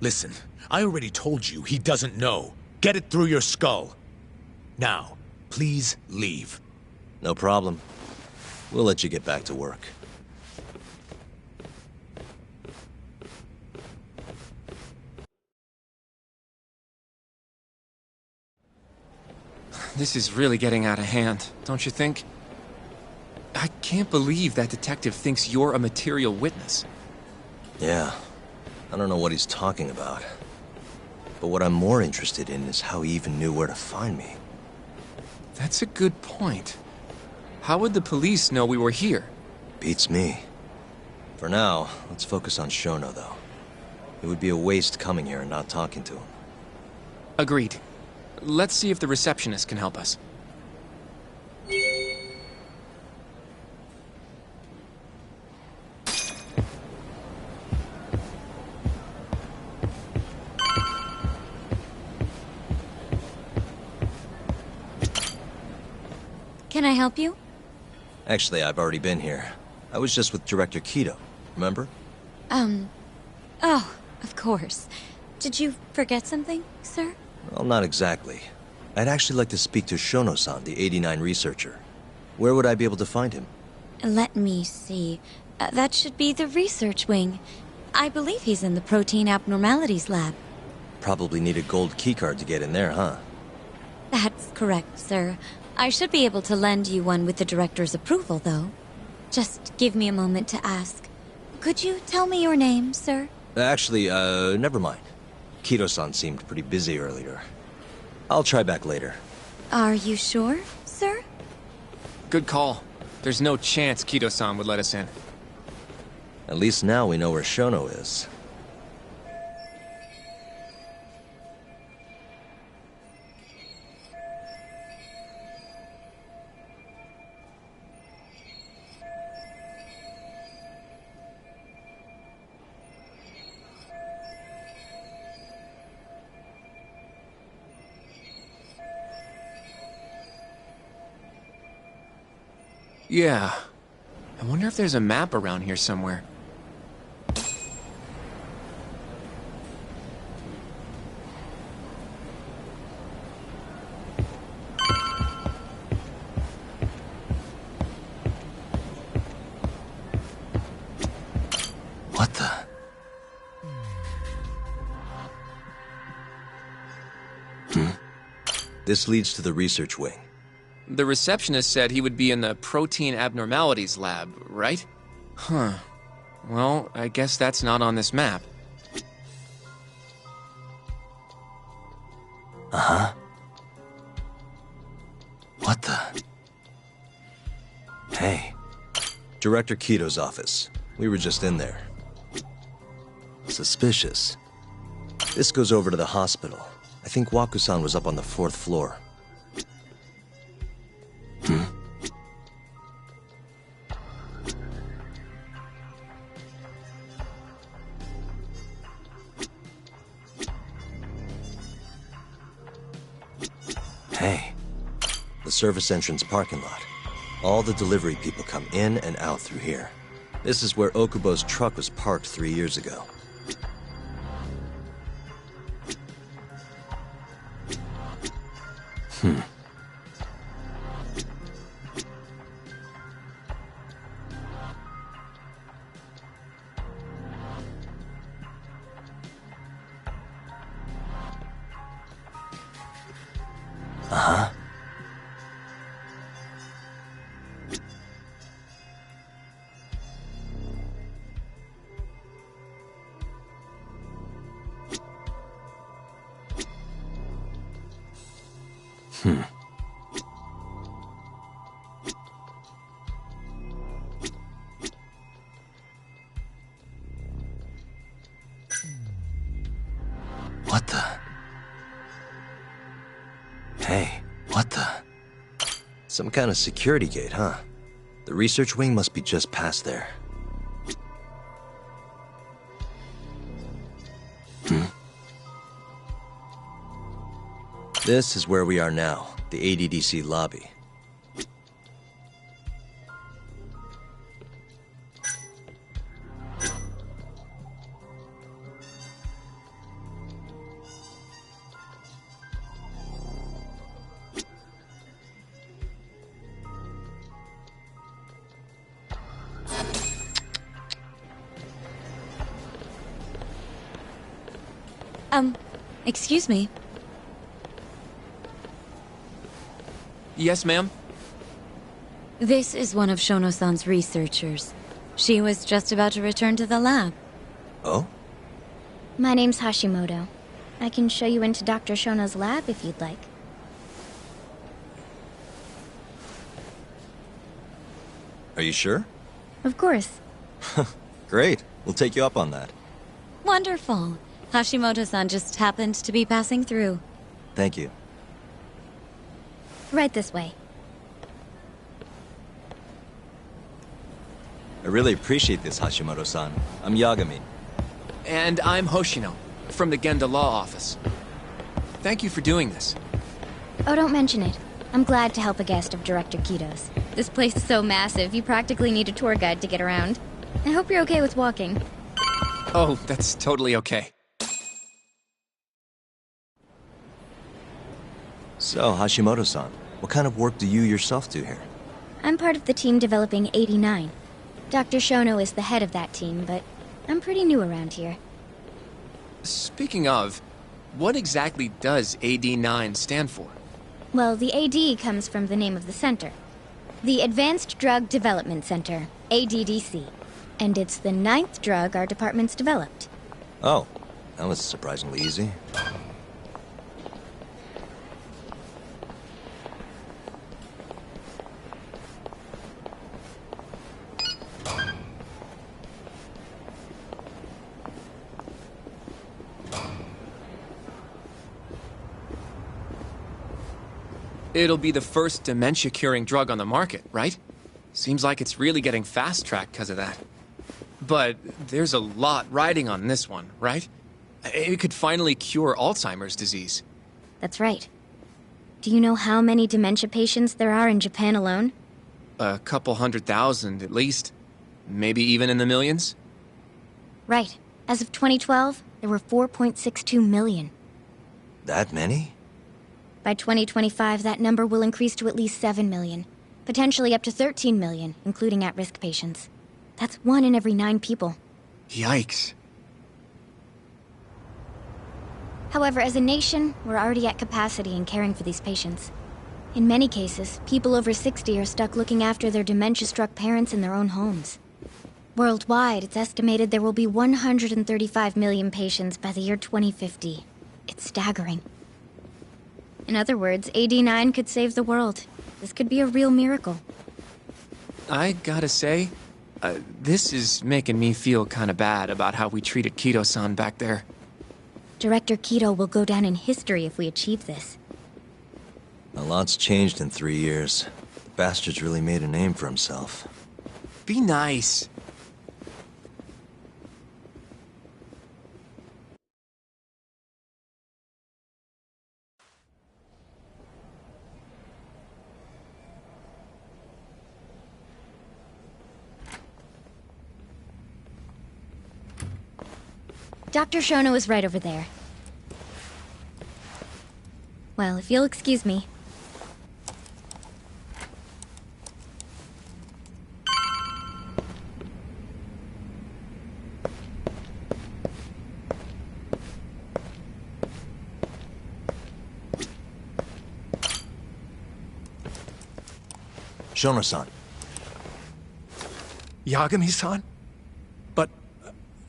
S6: Listen, I already told you he doesn't know. Get it through your skull. Now, please leave.
S2: No problem. We'll let you get back to work.
S3: This is really getting out of hand, don't you think? I can't believe that detective thinks you're a material witness.
S2: Yeah. I don't know what he's talking about. But what I'm more interested in is how he even knew where to find me.
S3: That's a good point. How would the police know we were here?
S2: Beats me. For now, let's focus on Shono, though. It would be a waste coming here and not talking to him.
S3: Agreed. Let's see if the receptionist can help us.
S5: Can I help you?
S2: Actually, I've already been here. I was just with Director Kido, remember?
S5: Oh, of course. Did you forget something, sir?
S2: Well, not exactly. I'd actually like to speak to Shono-san, the 89 researcher. Where would I be able to find him?
S5: Let me see. That should be the research wing. I believe he's in the protein abnormalities lab.
S2: Probably need a gold keycard to get in there, huh?
S5: That's correct, sir. I should be able to lend you one with the director's approval, though. Just give me a moment to ask. Could you tell me your name, sir?
S2: Actually, never mind. Kido-san seemed pretty busy earlier. I'll try back later.
S5: Are you sure, sir?
S3: Good call. There's no chance Kido-san would let us in.
S2: At least now we know where Shono is.
S3: Yeah. I wonder if there's a map around here somewhere.
S2: What the? This leads to the research wing.
S3: The receptionist said he would be in the protein abnormalities lab, right? Huh. Well, I guess that's not on this map.
S2: Uh-huh. What the? Hey. Director Kido's office. We were just in there. Suspicious. This goes over to the hospital. I think Waku-san was up on the 4th floor. Hey, the service entrance parking lot. All the delivery people come in and out through here. This is where Okubo's truck was parked 3 years ago. Uh-huh. What the? Hey, what the? Some kind of security gate, huh? The research wing must be just past there. This is where we are now, the ADDC lobby.
S5: Excuse me.
S3: Yes, ma'am?
S5: This is one of Shono-san's researchers. She was just about to return to the lab.
S2: Oh?
S15: My name's Hashimoto. I can show you into Dr. Shono's lab if you'd like.
S2: Are you sure?
S15: Of course.
S2: Great. We'll take you up on that.
S5: Wonderful. Hashimoto-san just happened to be passing through.
S2: Thank you.
S15: Right this way.
S2: I really appreciate this, Hashimoto-san. I'm Yagami.
S3: And I'm Hoshino, from the Genda Law Office. Thank you for doing this.
S15: Oh, don't mention it. I'm glad to help a guest of Director Kito's. This place is so massive, you practically need a tour guide to get around. I hope you're okay with walking.
S3: Oh, that's totally okay.
S2: So, Hashimoto-san, what kind of work do you yourself do here?
S15: I'm part of the team developing 89. Dr. Shono is the head of that team, but I'm pretty new around here.
S3: Speaking of, what exactly does AD9 stand for?
S15: Well, the AD comes from the name of the center. The Advanced Drug Development Center, ADDC. And it's the 9th drug our department's developed.
S2: Oh, that was surprisingly easy.
S3: It'll be the first dementia-curing drug on the market, right? Seems like it's really getting fast-tracked because of that. But there's a lot riding on this one, right? It could finally cure Alzheimer's disease.
S15: That's right. Do you know how many dementia patients there are in Japan alone?
S3: A couple 100,000 at least. Maybe even in the millions?
S15: Right. As of 2012, there were 4.62 million.
S2: That many?
S15: By 2025, that number will increase to at least 7 million. Potentially up to 13 million, including at-risk patients. That's 1 in every 9 people.
S3: Yikes.
S15: However, as a nation, we're already at capacity in caring for these patients. In many cases, people over 60 are stuck looking after their dementia-struck parents in their own homes. Worldwide, it's estimated there will be 135 million patients by the year 2050. It's staggering. In other words, AD9 could save the world. This could be a real miracle.
S3: I gotta say, this is making me feel kinda bad about how we treated Kito-san back there.
S15: Director Kito will go down in history if we achieve this.
S2: A lot's changed in 3 years. The bastard's really made a name for himself.
S3: Be nice.
S15: Dr. Shono is right over there. Well, if you'll excuse me.
S2: Shono-san.
S12: Yagami-san? But,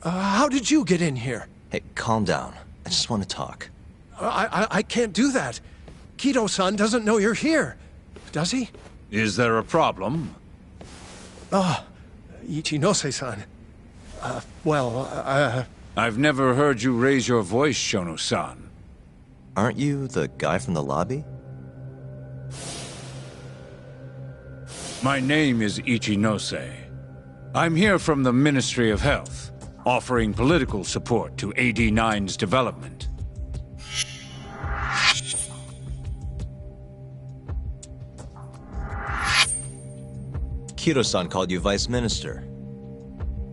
S12: how did you get in here?
S2: Hey, calm down. I just want to talk.
S12: I can't do that. Kido-san doesn't know you're here. Does he?
S16: Is there a problem?
S12: Ichinose-san.
S16: I've never heard you raise your voice, Shono-san.
S2: Aren't you the guy from the lobby?
S16: My name is Ichinose. I'm here from the Ministry of Health, offering political support to AD9's development.
S2: Kido-san called you Vice Minister.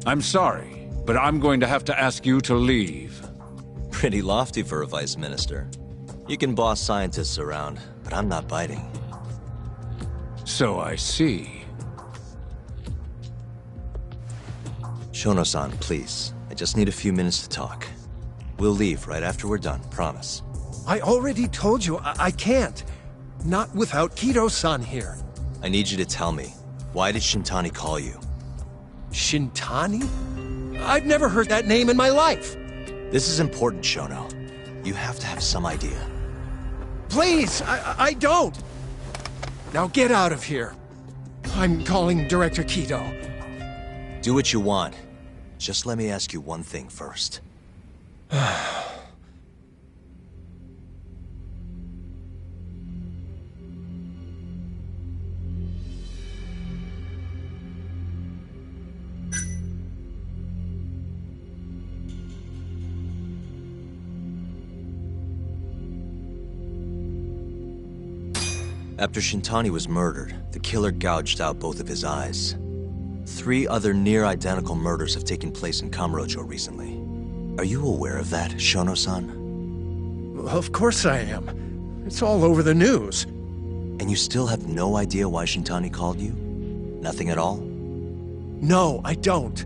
S16: I'm sorry, but I'm going to have to ask you to leave.
S2: Pretty lofty for a Vice Minister. You can boss scientists around, but I'm not biting.
S16: So I see.
S2: Shono-san, please. I just need a few minutes to talk. We'll leave right after we're done, promise.
S12: I already told you I can't. Not without Kido-san here.
S2: I need you to tell me, why did Shintani call you?
S12: Shintani? I've never heard that name in my life.
S2: This is important, Shono. You have to have some idea.
S12: Please, I don't. Now get out of here. I'm calling Director Kido.
S2: Do what you want. Just let me ask you one thing first. After Shintani was murdered, the killer gouged out both of his eyes. 3 other near-identical murders have taken place in Kamurocho recently. Are you aware of that, Shono-san?
S12: Of course I am. It's all over the news.
S2: And you still have no idea why Shintani called you? Nothing at all?
S12: No, I don't.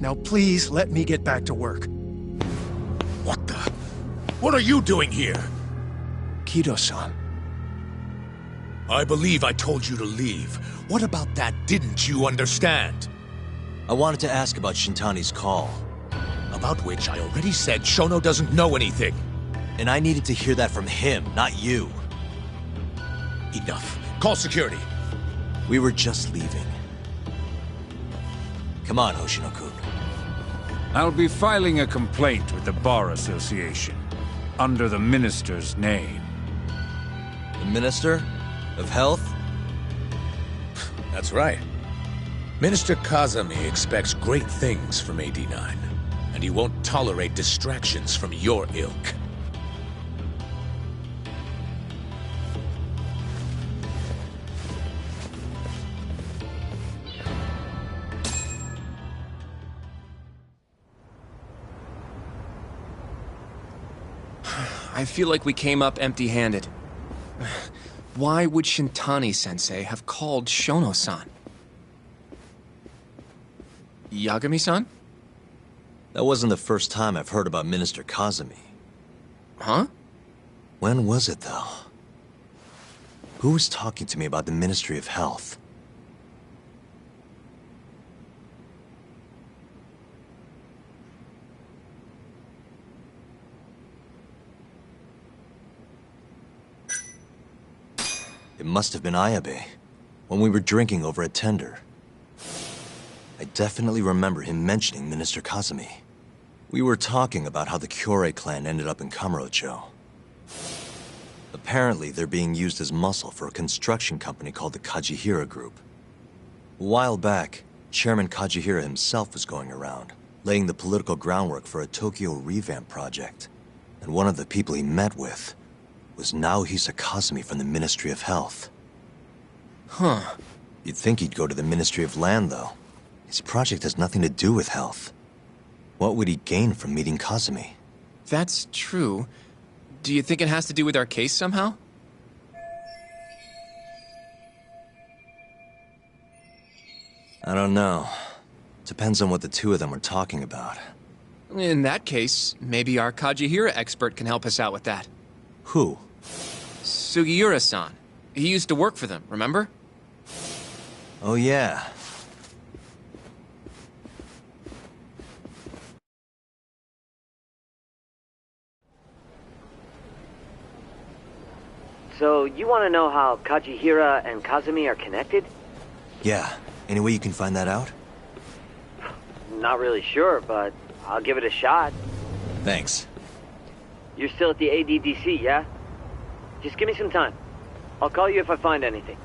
S12: Now please let me get back to work.
S6: What the? What are you doing here?
S12: Kido-san.
S6: I believe I told you to leave. What about that didn't you understand?
S2: I wanted to ask about Shintani's call.
S6: About which I already said Shono doesn't know anything.
S2: And I needed to hear that from him, not you.
S6: Enough. Call security.
S2: We were just leaving. Come on, Hoshino-kun.
S16: I'll be filing a complaint with the Bar Association, under the Minister's name.
S2: The Minister? Of Health?
S6: That's right. Minister Kazami expects great things from AD9, and he won't tolerate distractions from your ilk.
S3: I feel like we came up empty-handed. Why would Shintani-sensei have called Shono-san? Yagami-san?
S2: That wasn't the first time I've heard about Minister Kazami.
S3: Huh?
S2: When was it, though? Who was talking to me about the Ministry of Health? It must have been Ayabe, when we were drinking over a tender. I definitely remember him mentioning Minister Kazami. We were talking about how the Kyorei clan ended up in Kamurocho. Apparently, they're being used as muscle for a construction company called the Kajihira Group. A while back, Chairman Kajihira himself was going around, laying the political groundwork for a Tokyo revamp project. And one of the people he met with was Naohisa Kazami from the Ministry of Health.
S3: Huh.
S2: You'd think he'd go to the Ministry of Land, though. His project has nothing to do with health. What would he gain from meeting Kazumi?
S3: That's true. Do you think it has to do with our case somehow?
S2: I don't know. Depends on what the two of them were talking about.
S3: In that case, maybe our Kajihira expert can help us out with that.
S2: Who?
S3: Sugiura-san. He used to work for them, remember?
S2: Oh yeah.
S17: So, you want to know how Kajihira and Kazumi are connected?
S2: Yeah. Any way you can find that out?
S17: Not really sure, but I'll give it a shot.
S2: Thanks.
S17: You're still at the ADDC, yeah? Just give me some time. I'll call you if I find anything.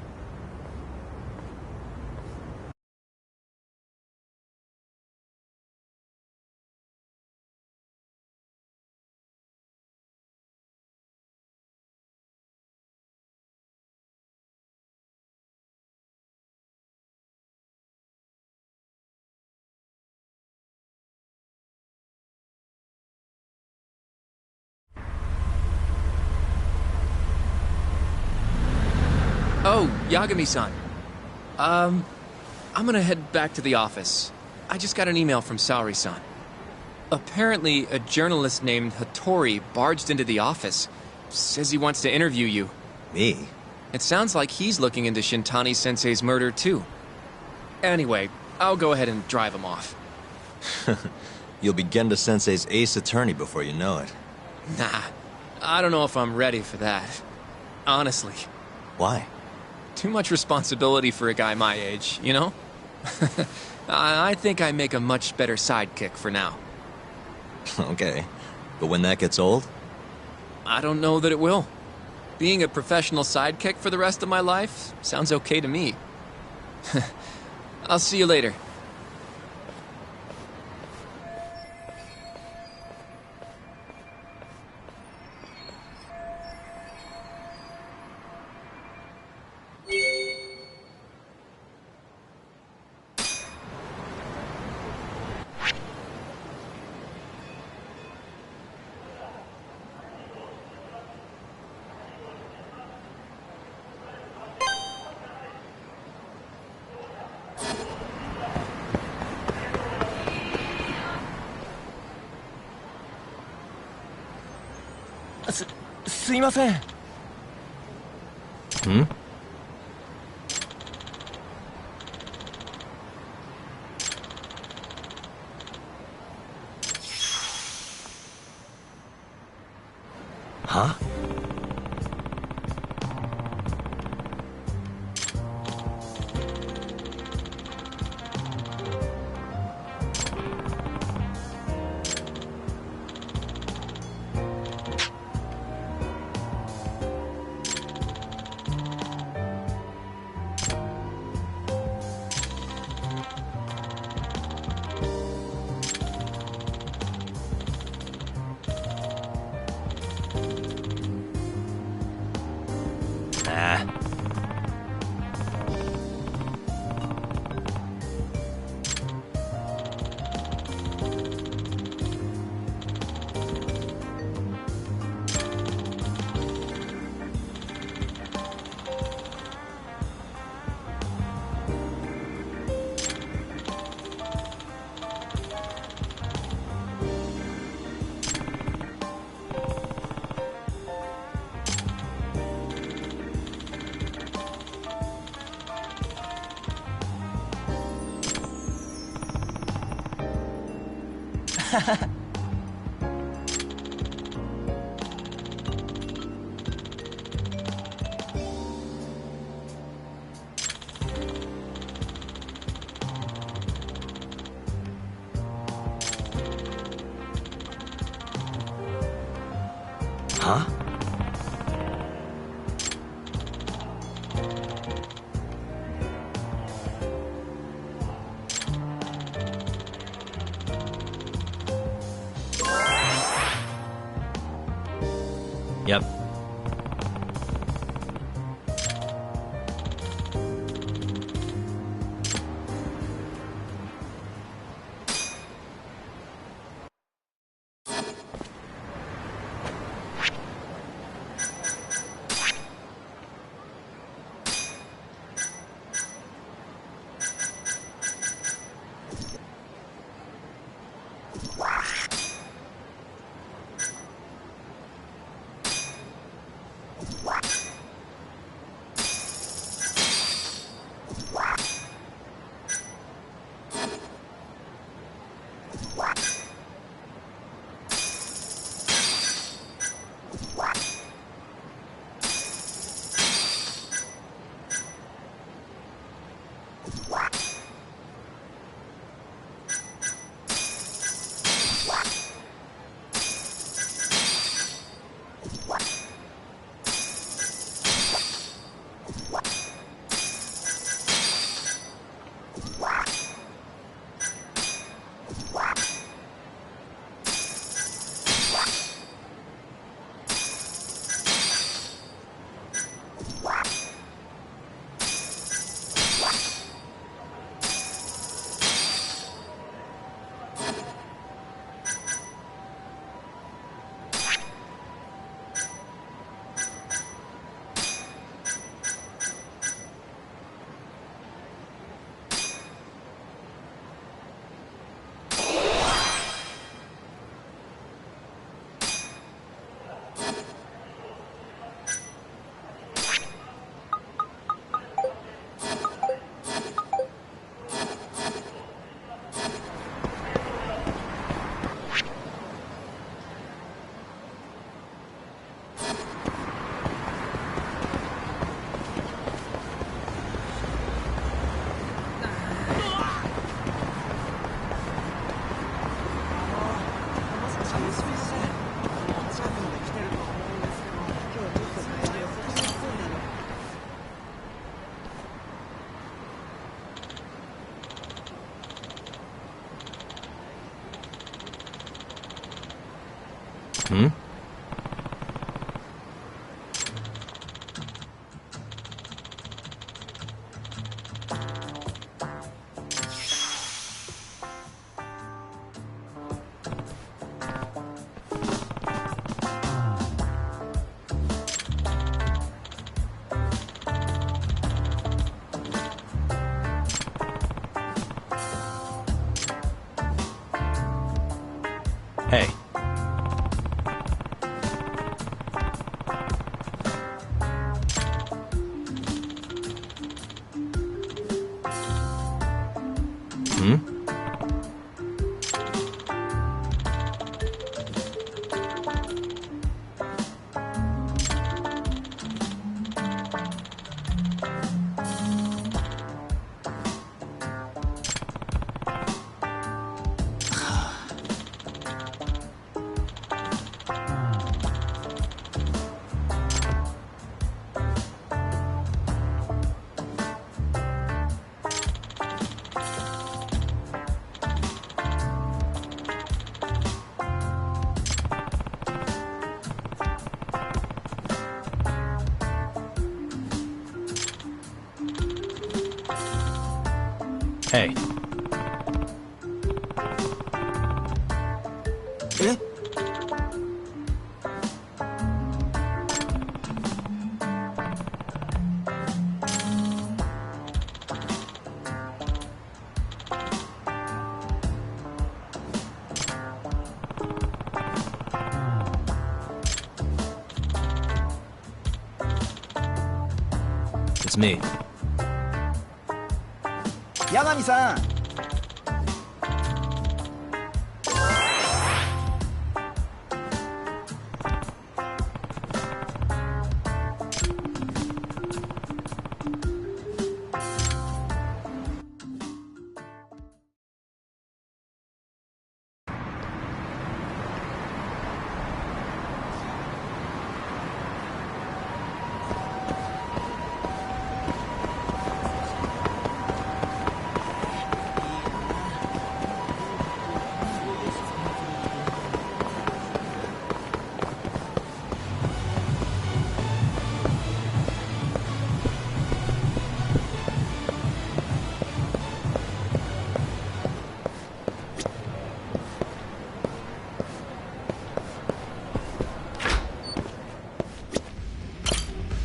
S3: Oh, Yagami-san. I'm gonna head back to the office. I just got an email from Saori-san. Apparently, a journalist named Hattori barged into the office. Says he wants to interview you.
S2: Me?
S3: It sounds like he's looking into Shintani-sensei's murder, too. Anyway, I'll go ahead and drive him off.
S2: You'll be Genda-sensei's ace attorney before you know it.
S3: Nah, I don't know if I'm ready for that. Honestly.
S2: Why?
S3: Too much responsibility for a guy my age, you know? I think I make a much better sidekick for now.
S2: Okay. But when that gets old?
S3: I don't know that it will. Being a professional sidekick for the rest of my life sounds okay to me. I'll see you later.
S2: Hmm? Huh? Huh? Yep. Hmm? Hey. Hmm? Hey.
S18: Eh?
S2: It's me.
S18: 八神さん。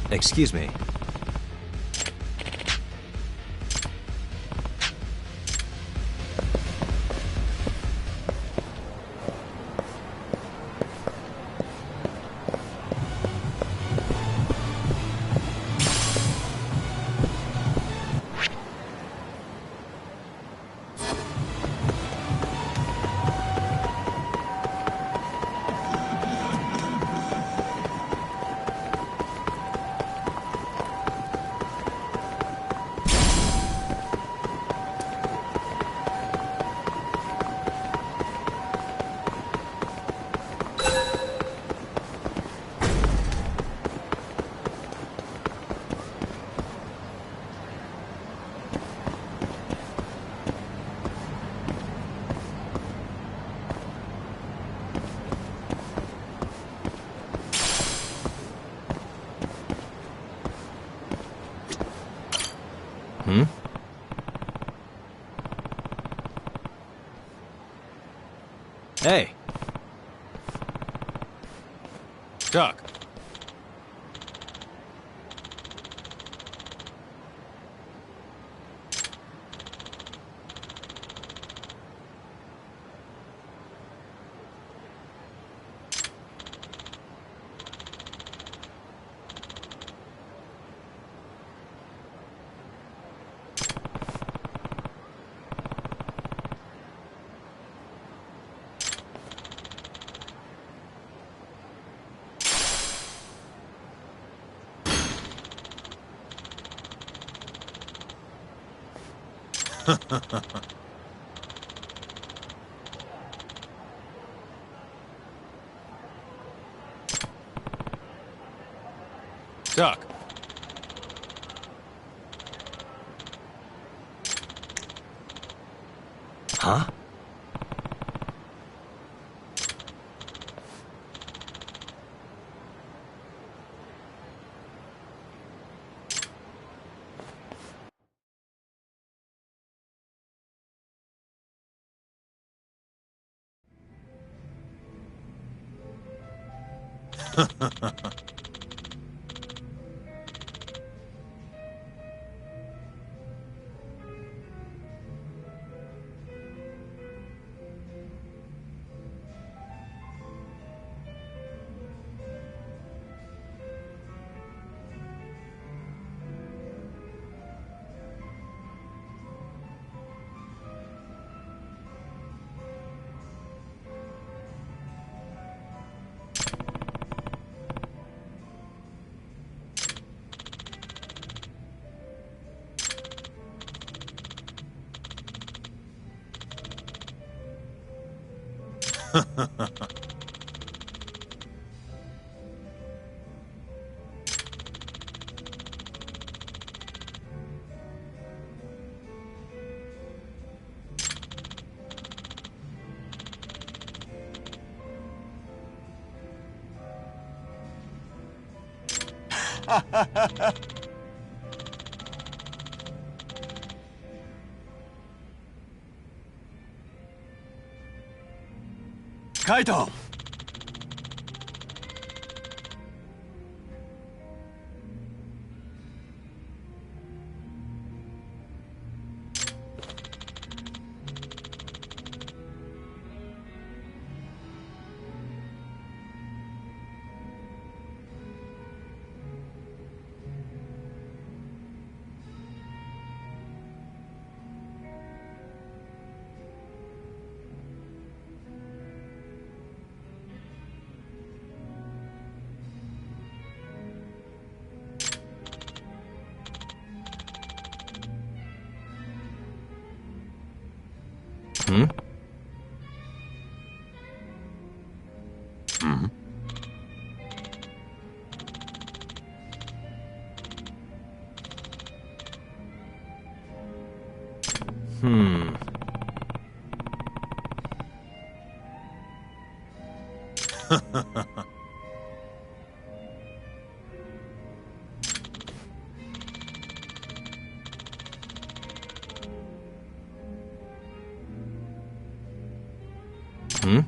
S2: Excuse me.
S14: Hey. Doc. Doc.
S2: Huh?
S1: Kaito!
S2: Hmm? Hmm? Hmm. Hmm?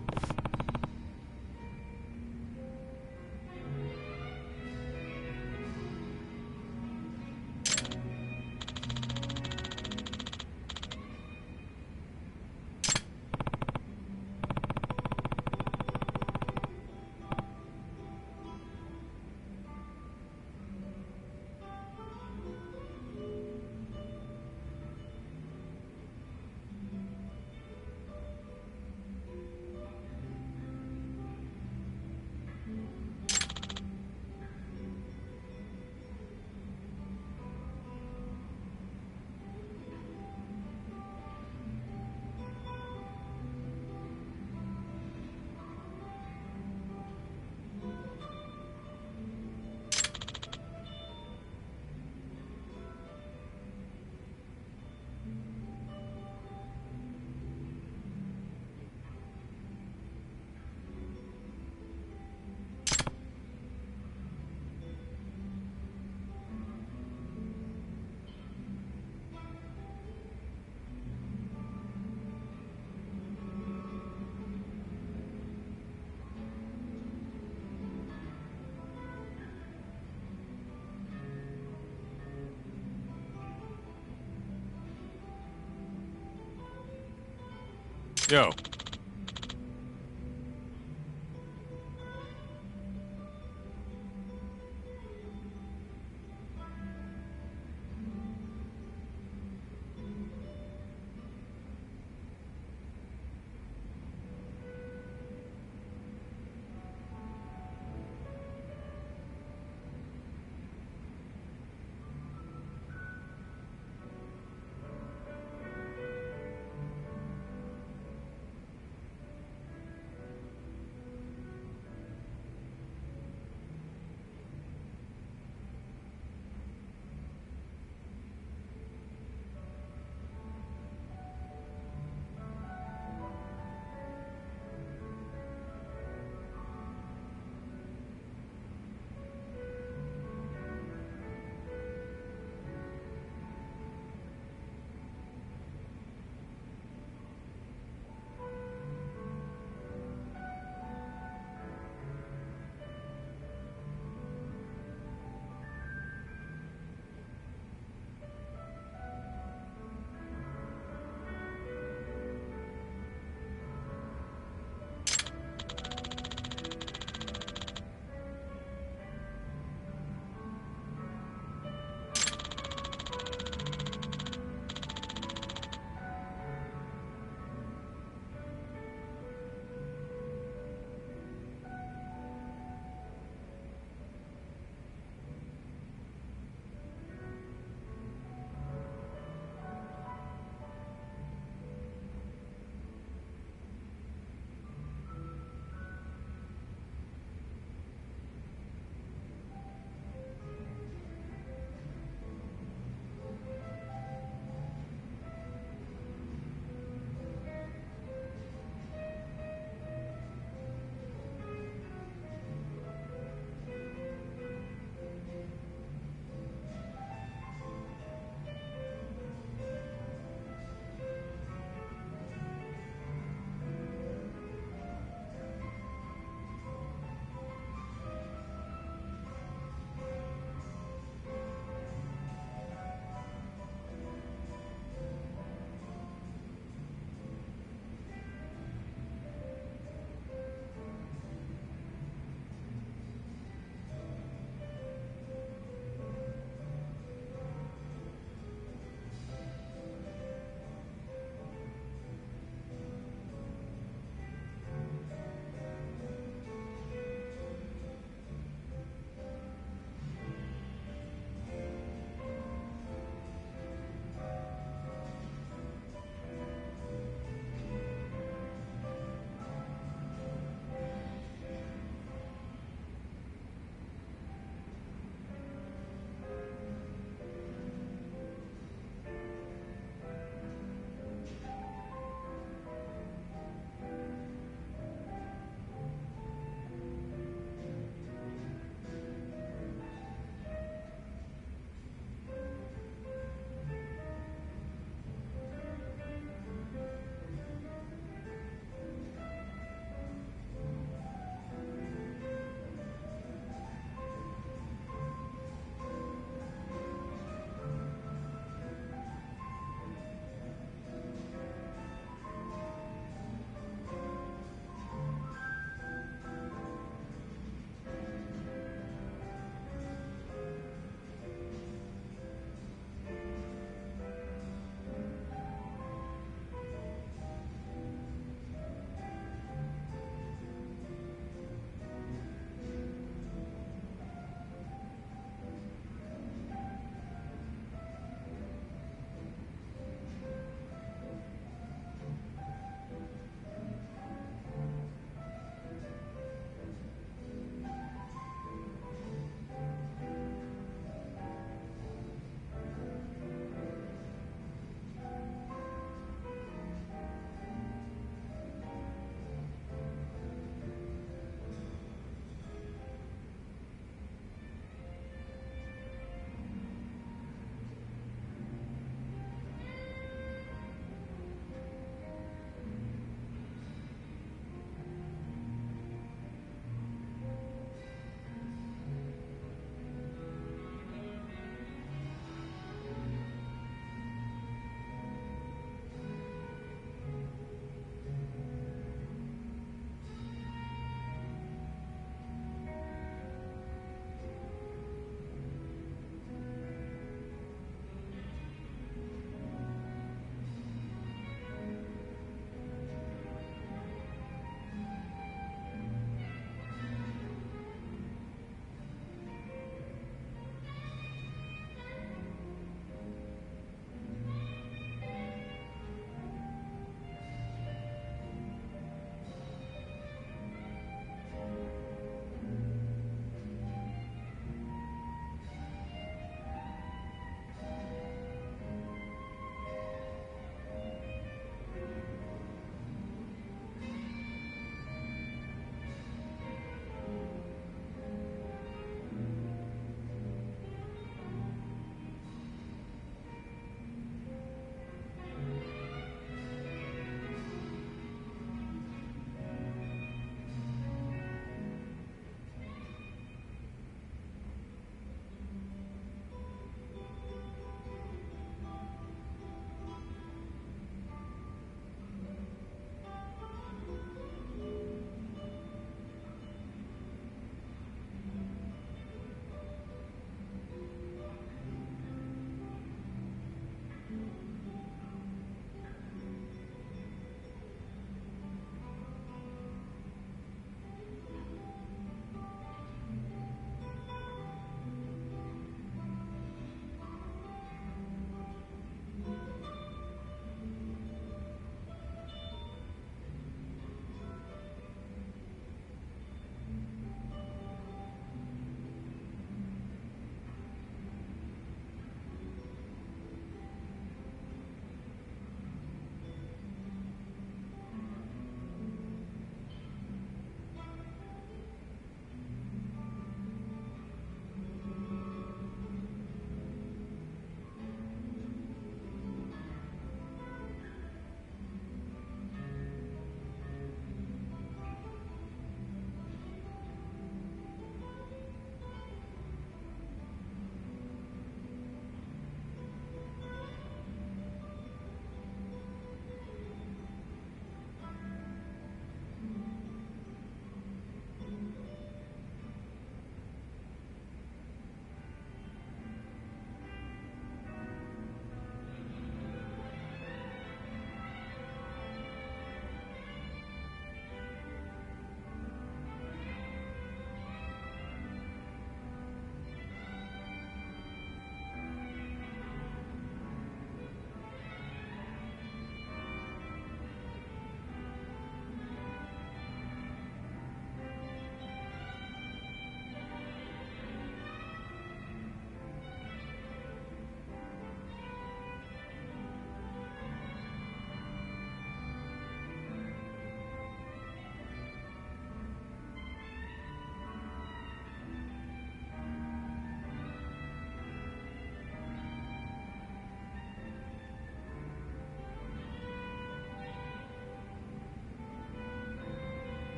S16: Yo.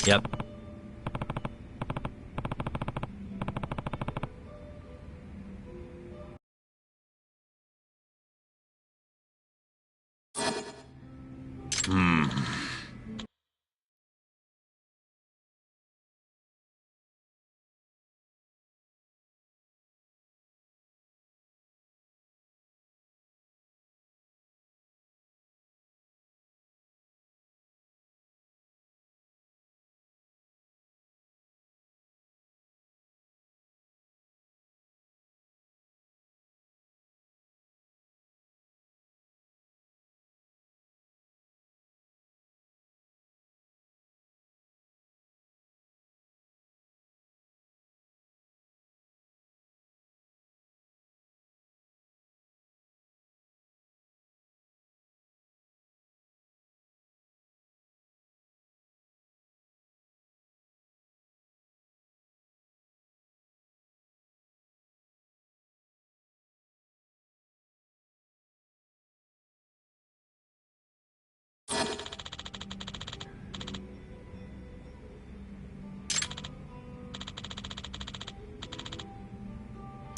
S18: Yep.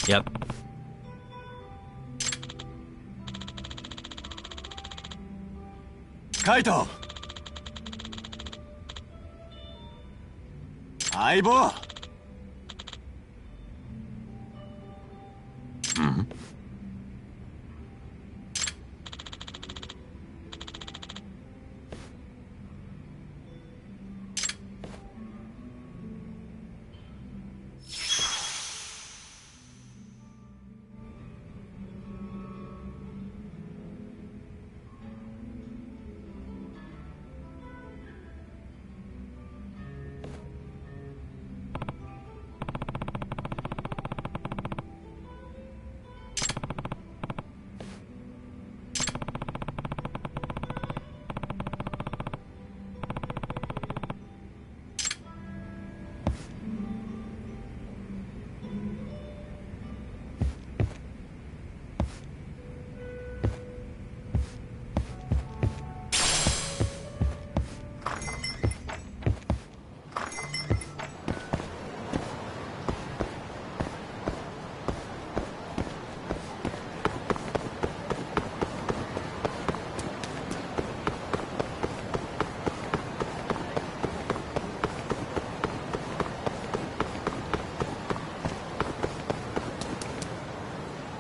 S18: Yep.
S1: Kaito! 相棒!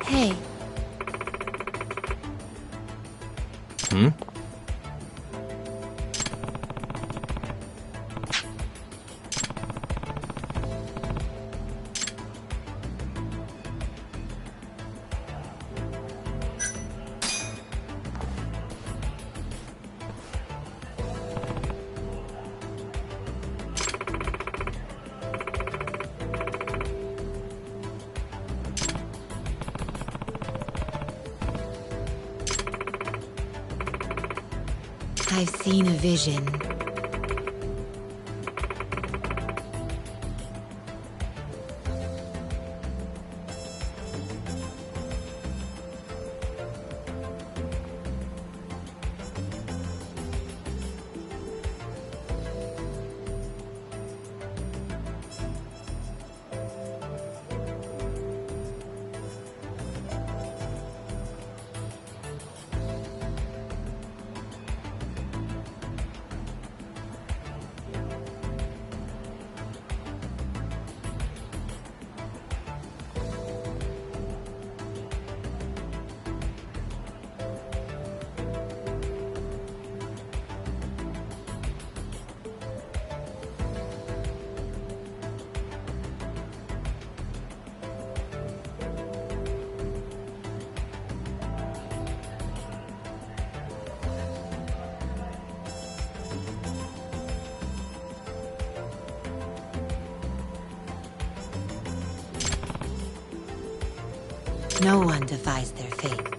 S5: Hey.
S2: Hmm?
S5: I've seen a vision. No one defies their fate.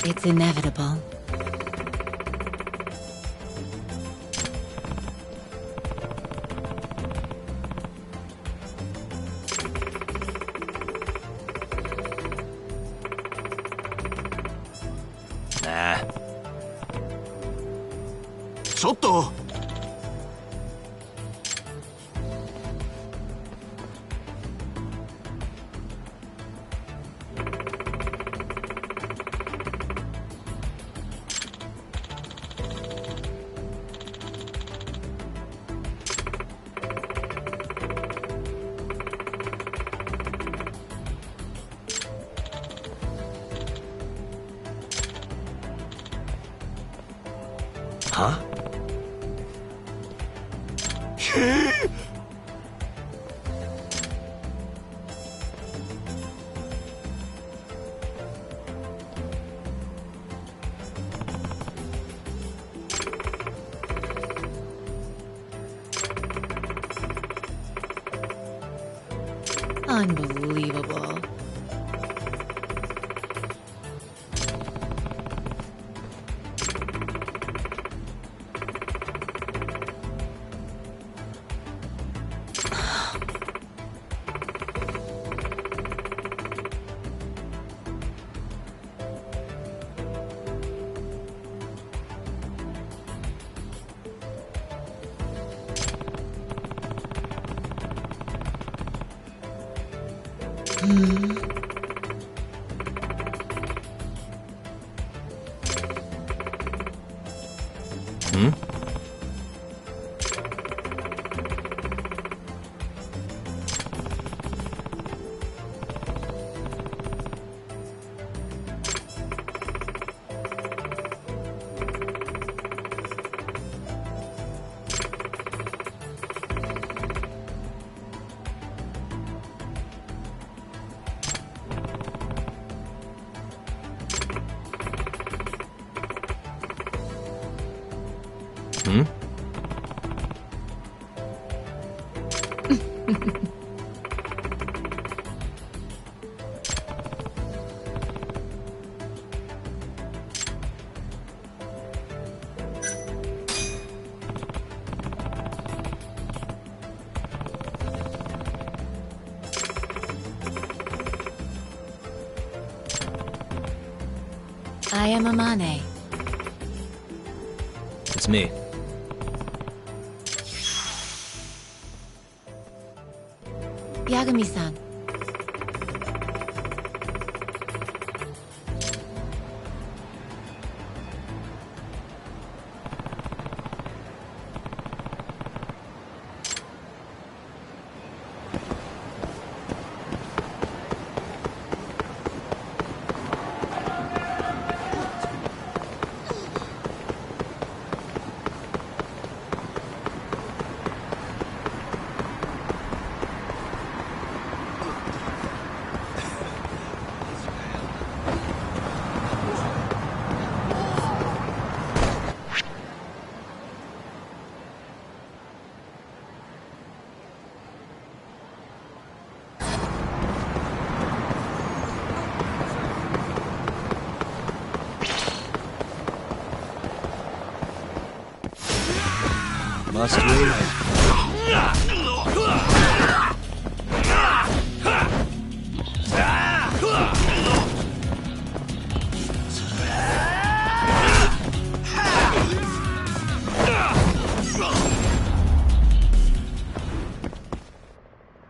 S18: It's inevitable.
S2: Nah.
S1: ちょっと
S2: Huh?
S18: Unbelievable.
S2: Hmm? Hmm?
S18: I am Amane.
S2: It's me.
S18: Yagami-san.
S2: Must we?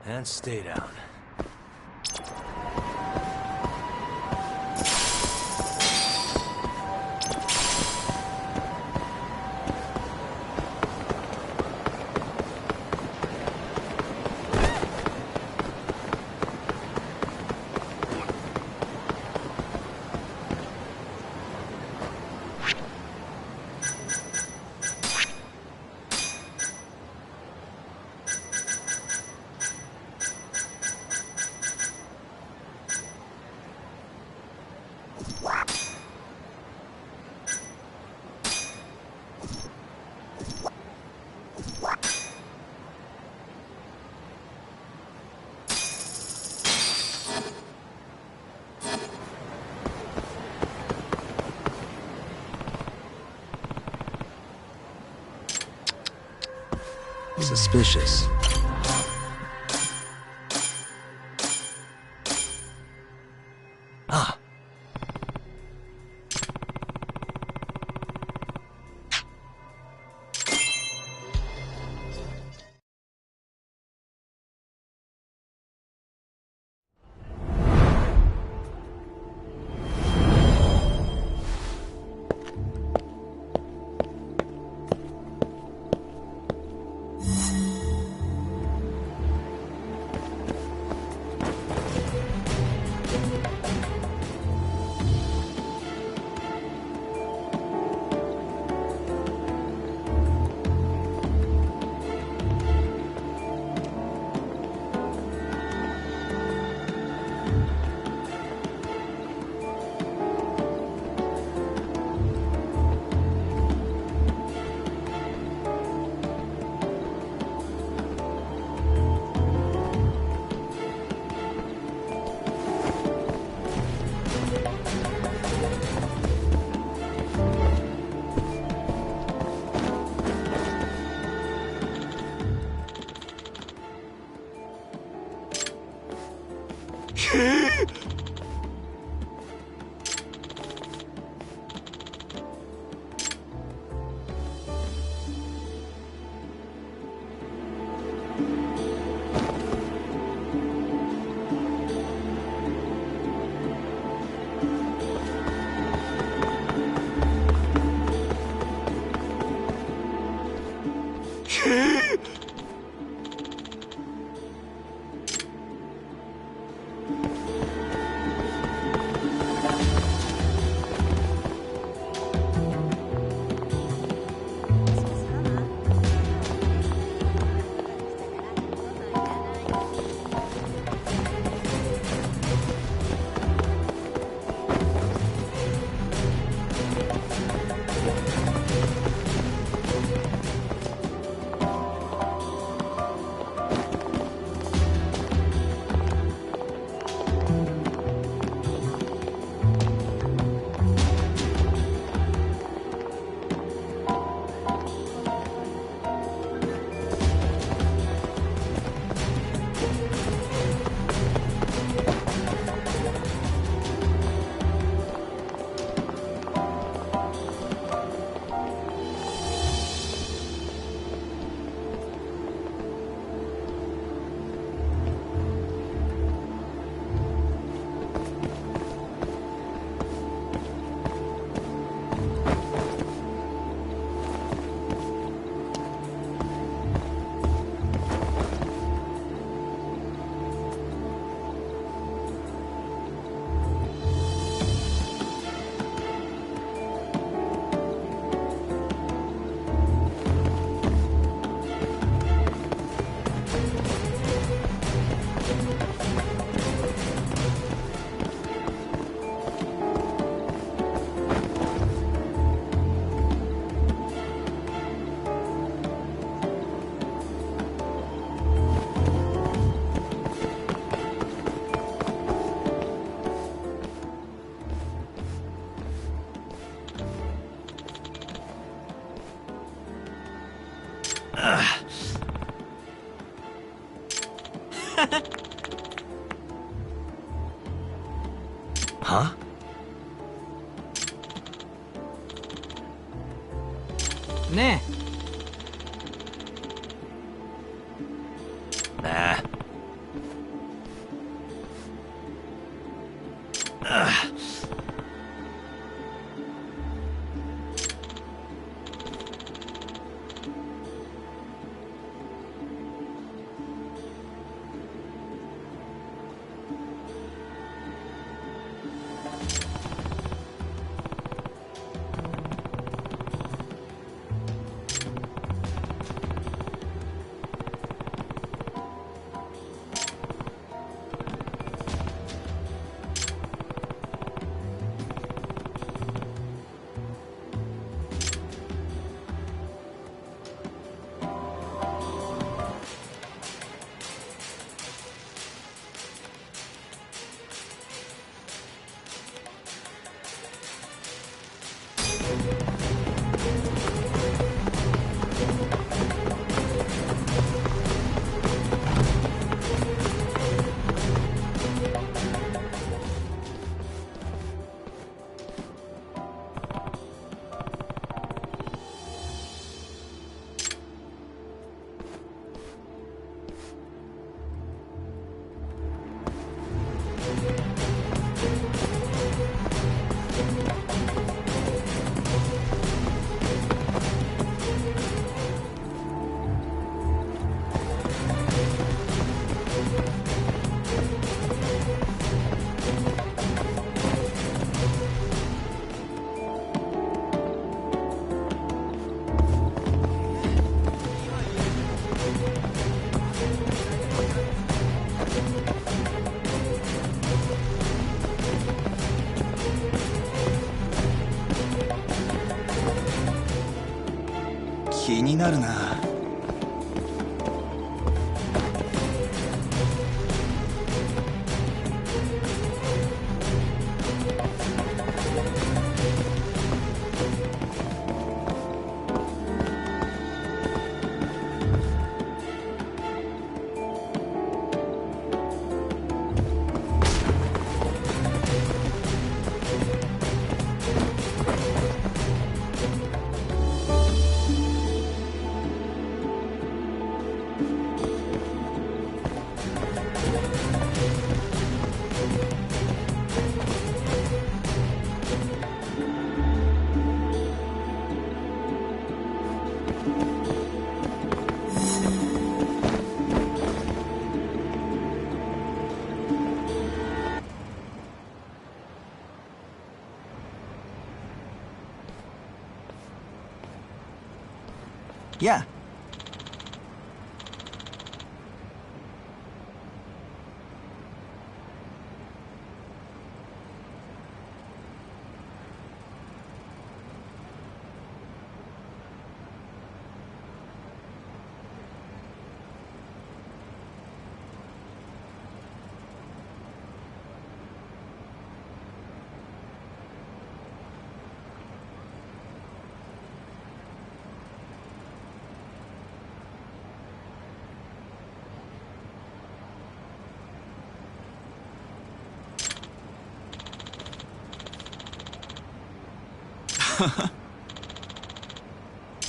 S2: And stay down. suspicious. Ah. Huh?
S19: Nah.
S2: Nah.
S20: なるな。Yeah.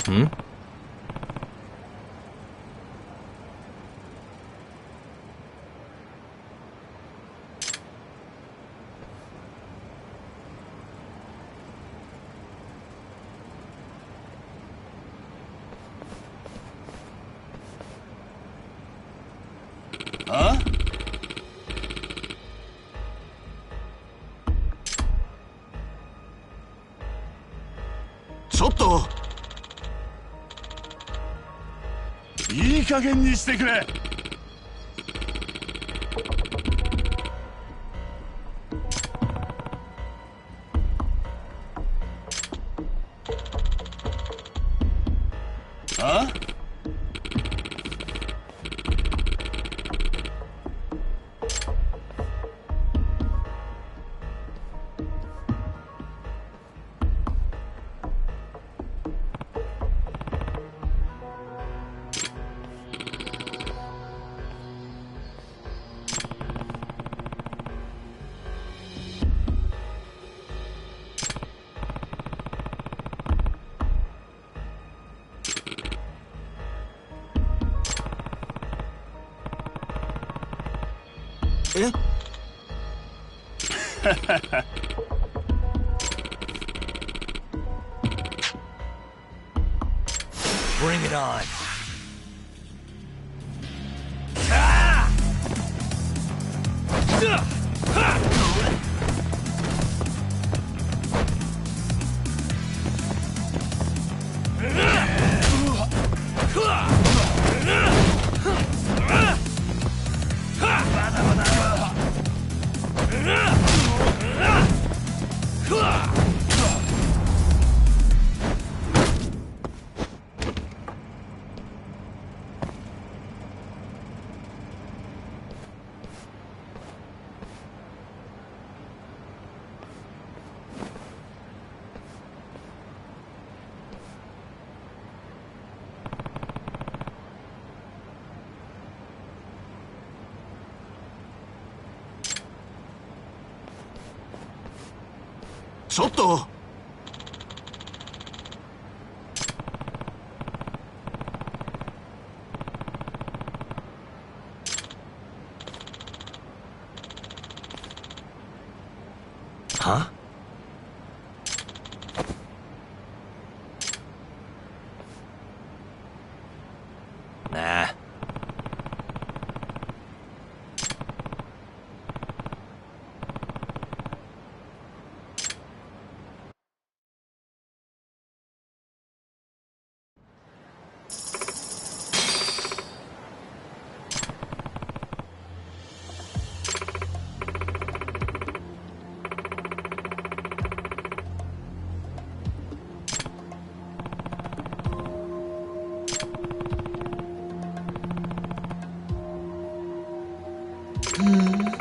S2: Hmm?
S20: Huh?
S1: ちょっといい加減にしてくれ。あ？
S20: え
S1: Bring it on.ちょっと
S2: は？なあ。
S18: Hmm.